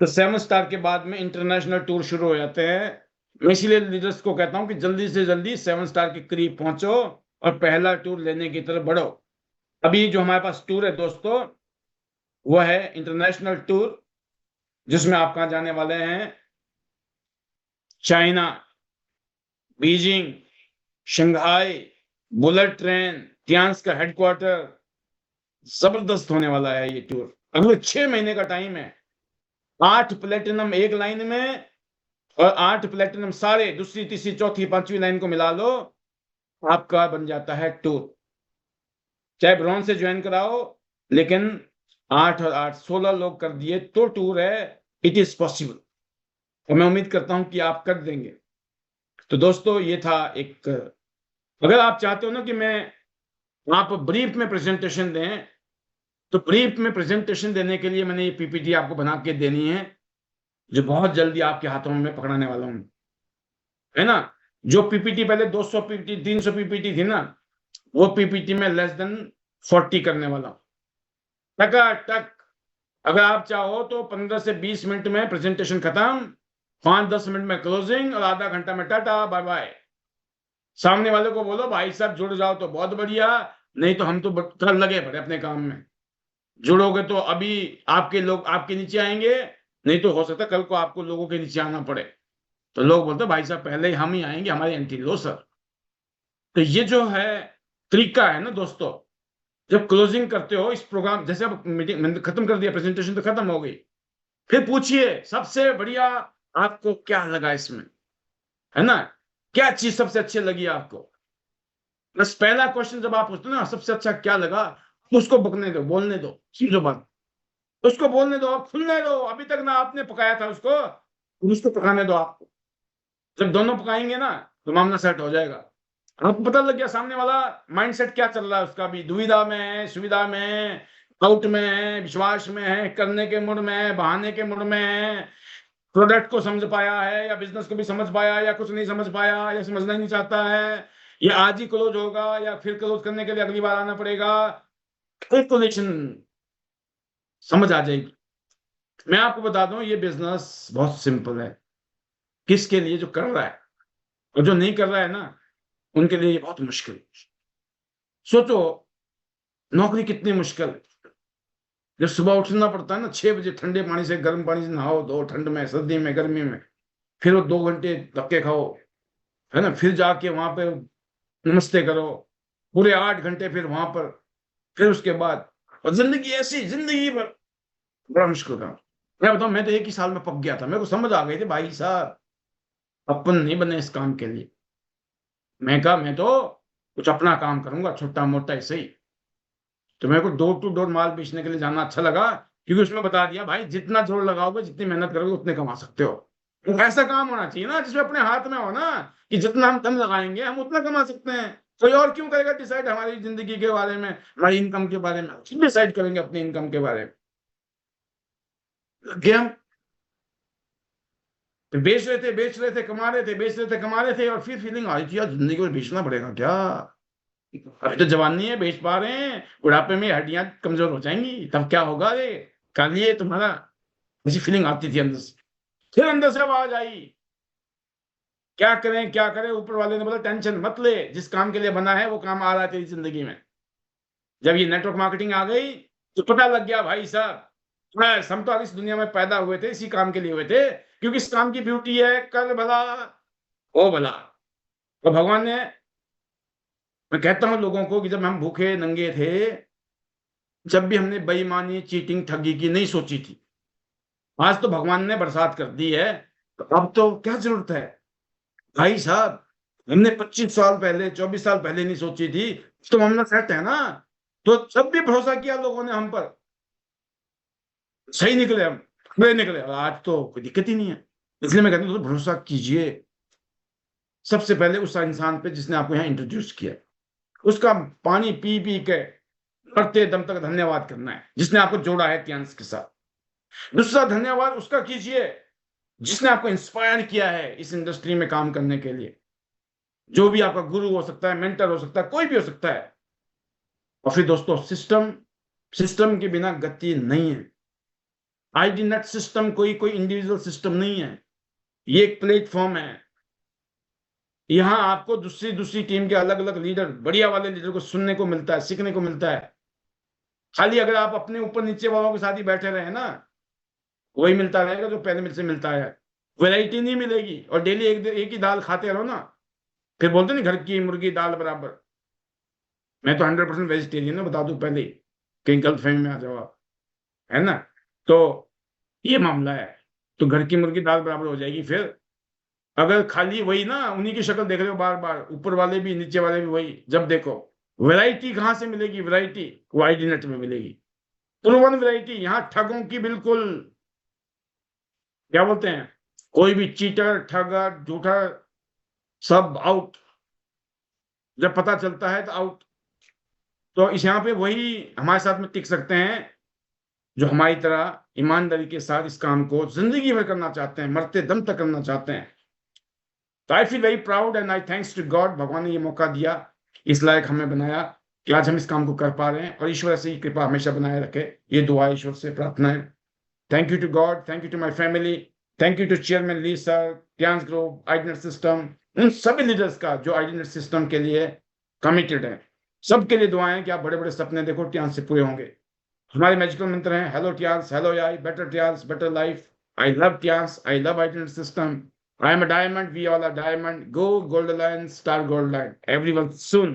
तो 7 स्टार के बाद में इंटरनेशनल टूर शुरू हो जाते हैं। मैं इसीलिए लीडर्स को कहता हूं कि जल्दी से जल्दी 7 स्टार के करीब पहुंचो और पहला टूर लेने की तरफ बढ़ो। अभी जो हमारे पास टूर है दोस्तों, वो है इंटरनेशनल टूर, जिसमें आप कहां जाने वाले हैं? China, Beijing, Shanghai, bullet train, Tiens का हेडक्वार्टर, जबरदस्त होने वाला है ये टूर। अगले 6 महीने का टाइम है। 8 प्लेटिनम एक लाइन में और 8 प्लेटिनम सारे दूसरी, तीसरी, चौथी, 5वीं लाइन को मिला लो, आपका बन जाता है टूर। चाहे ब्रॉन्ज से ज्वाइन कराओ, लेकिन 8 और 8 16 लोग कर दिए तो टूर है। इट इज पॉसिबल और मैं उम्मीद करता हूं कि आप कर देंगे। तो दोस्तों, ये था एक, अगर आप चाहते हो ना कि मैं आप ब्रीफ में प्रेजेंटेशन दें, तो ब्रीफ में प्रेजेंटेशन देने के लिए मैंने ये पीपीटी आपको बना के देनी है, जो बहुत जल्दी आपके हाथों में मैं पकड़ाने वाला हूं, है ना। जो पीपीटी पहले 200 पीपीटी 300 पीपीटी थी ना, वो पीपीटी में लेस देन 40 करने वाला हूं। टक, अगर आप चाहो तो 15 से 20 मिनट में प्रेजेंटेशन खत्म, 5-10 मिनट में क्लोजिंग और आधा घंटा में टाटा बाय बाय। सामने वाले को बोलो भाई साहब जुड़ जाओ तो बहुत बढ़िया, नहीं तो हम तो कल लगे पड़े अपने काम में। जुड़ोगे तो अभी आपके लोग आपके नीचे आएंगे, नहीं तो हो सकता है कल को आपको लोगों के नीचे आना पड़े। तो लोग बोलते भाई साहब पहले ही हम ही आएंगे, हमारी एंट्री लो सर। तो ये जो है तरीका है ना दोस्तों, जब क्लोजिंग करते हो इस प्रोग्राम, जैसे अब मीटिंग मैंने खत्म कर दिया, प्रेजेंटेशन तो खत्म हो गई, फिर पूछिए सबसे बढ़िया आपको क्या लगा इसमें, है ना। क्या चीज सबसे अच्छी लगी आपको। बस पहला क्वेश्चन जब आप पूछते हो ना सबसे अच्छा क्या लगा, उसको बकने दो, बोलने दो, समझो बात। उसको बोलने दो, खुलने दो, अभी तक ना आपने पकाया था उसको पकाने दो आपको। जब दोनों पकाएंगे ना तो मामला सेट हो जाएगा। आपको पता लग गया सामने वाला माइंडसेट क्या चल रहा है, उसका भी दुविधा में है, सुविधा में है, आउट में है, विश्वास में है, करने के मूड में है, बहाने के मूड में है, प्रोडक्ट को समझ पाया है या बिजनेस को भी समझ पाया या कुछ नहीं समझ पाया या समझना ही नहीं चाहता है, या आज ही क्लोज होगा या फिर क्लोज करने के लिए अगली बार आना पड़ेगा। कैलकुलेशन समझ आ जाएगी। मैं आपको बता दूं ये बिजनेस बहुत सिंपल है, किसके लिए जो कर रहा है, और जो नहीं कर रहा है ना उनके लिए ये बहुत मुश्किल। सोचो नौकरी कितनी मुश्किल है। जब सुबह उठना पड़ता है ना 6 बजे, ठंडे पानी से गर्म पानी से नहाओ धो, ठंड में, सर्दी में, गर्मी में, फिर वो 2 घंटे धक्के खाओ, है ना, फिर जाके वहां पे नमस्ते करो, पूरे 8 घंटे फिर वहां पर, फिर उसके बाद, और जिंदगी ऐसी जिंदगी भर, बड़ा मुश्किल काम। मैं बताऊं, मैं तो एक ही साल में पक गया था, मेरे को समझ आ गई थी भाई साहब अपन नहीं बने इस काम के लिए। मैं कहा मैं तो कुछ अपना काम करूंगा छोटा मोटा ऐसे ही। तो मेरे को डोर टू डोर माल बेचने के लिए जाना अच्छा लगा, क्योंकि उसमें बता दिया भाई जितना जोर लगाओगे, जितनी मेहनत करोगे, उतने कमा सकते हो। तो ऐसा काम होना चाहिए ना जिसमें अपने हाथ में हो ना, कि जितना हम दम लगाएंगे हम उतना कमा सकते हैं। कोई और क्यों करेगा डिसाइड हमारी जिंदगी के बारे में, हमारी इनकम के बारे में। हम डिसाइड करेंगे अपनी इनकम के बारे में। लग गए हम। तो बेच रहे थे, कमा रहे थे, बेच रहे थे, कमा रहे थे, और फिर फीलिंग आ रही थी यार जिंदगी में बेचना पड़ेगा क्या। अभी तो जवानी है, बेच पा रहे हैं, बुढ़ापे में हड्डियां कमजोर हो जाएंगी, तब क्या होगा रे, कर लिए तुम्हारा। ऐसी फीलिंग आती थी अंदर से। फिर अंदर से आवाज आई, क्या करें क्या करें, ऊपर वाले ने बोला टेंशन मत ले, जिस काम के लिए बना है वो काम आ रहा है तेरी जिंदगी में। जब ये नेटवर्क मार्केटिंग आ गई तो पता लग गया भाई साहब, बस हम तो इस दुनिया में पैदा हुए थे, इसी काम के लिए हुए थे, क्योंकि इस काम की ब्यूटी है कर भला ओ भला। तो भगवान ने, मैं कहता हूं लोगों को कि जब हम भूखे नंगे थे, जब भी हमने बेईमानी चीटिंग ठगी की नहीं सोची थी, आज तो भगवान ने बरसात कर दी है, तो अब तो क्या जरूरत है भाई साहब। हमने 25 साल पहले 24 साल पहले नहीं सोची थी, तो मामला सेट है ना। तो जब भी भरोसा किया लोगों ने हम पर, सही निकले, हम बुरे निकले, और आज तो कोई दिक्कत ही नहीं है। इसलिए मैं कहता हूँ तो भरोसा कीजिए सबसे पहले उस इंसान पे जिसने आपको यहाँ इंट्रोड्यूस किया, उसका पानी पी पी के मरते दम तक धन्यवाद करना है, जिसने आपको जोड़ा है त्यांश के साथ। दूसरा धन्यवाद उसका कीजिए जिसने आपको इंस्पायर किया है इस इंडस्ट्री में काम करने के लिए। जो भी आपका गुरु हो सकता है, मेंटर हो सकता है, कोई भी हो सकता है। और फिर दोस्तों सिस्टम, सिस्टम के बिना गति नहीं है। आईडी नेट सिस्टम कोई कोई इंडिविजुअल सिस्टम नहीं है, ये एक प्लेटफॉर्म है। यहाँ आपको दूसरी दूसरी टीम के अलग अलग लीडर, बढ़िया वाले लीडर को सुनने को मिलता है, सीखने को मिलता है। खाली अगर आप अपने ऊपर नीचे वालों के साथ ही बैठे रहे ना, वही मिलता रहेगा जो पहले से मिलता है। वैरायटी नहीं मिलेगी, और डेली एक ही दाल खाते रहो ना, फिर बोलते नहीं घर की मुर्गी दाल बराबर। मैं तो 100% वेजिटेरियन है, बता दूं पहले ही। कहीं गलतफहमी में आ जाओ आप, है ना। तो ये मामला है। तो घर की मुर्गी दाल बराबर हो जाएगी फिर। अगर खाली वही ना, उन्हीं की शक्ल देख रहे हो बार बार, ऊपर वाले भी नीचे वाले भी वही, जब देखो वैरायटी कहाँ से मिलेगी? वैरायटी वो आईडी नेट में मिलेगी, प्रूवन वैरायटी। यहाँ ठगों की बिल्कुल, क्या बोलते हैं, कोई भी चीटर ठगर झूठा सब आउट। जब पता चलता है तो आउट। तो इस यहाँ पे वही हमारे साथ में टिक सकते हैं जो हमारी तरह ईमानदारी के साथ इस काम को जिंदगी भर करना चाहते हैं, मरते दम तक करना चाहते हैं। तो I feel very proud and I thanks to God, भगवान ने ये मौका दिया, इस लायक हमें बनाया कि आज हम इस काम को कर पा रहे हैं, और ईश्वर ऐसे ही कृपा हमेशा बनाए रखे। ये दुआ ईश्वर से प्रार्थना है। Thank you to God, thank you to my family, thank you to chairman Li sir, Tiens group, आइडनेट सिस्टम, उन सभी लीडर्स का जो आइडनेट सिस्टम के लिए कमिटेड है। सबके लिए दुआएं कि आप बड़े बड़े सपने देखो, ट्यांस से पूरे होंगे। हमारे मैजिकल मंत्र हैं, हेलो ट्यांस, हेलो याई, better Tiens, better life. I love Tiens, I love आइडनेट system. I am a diamond. We all are diamond. Go Gold Alliance, Star Gold Line. Everyone soon.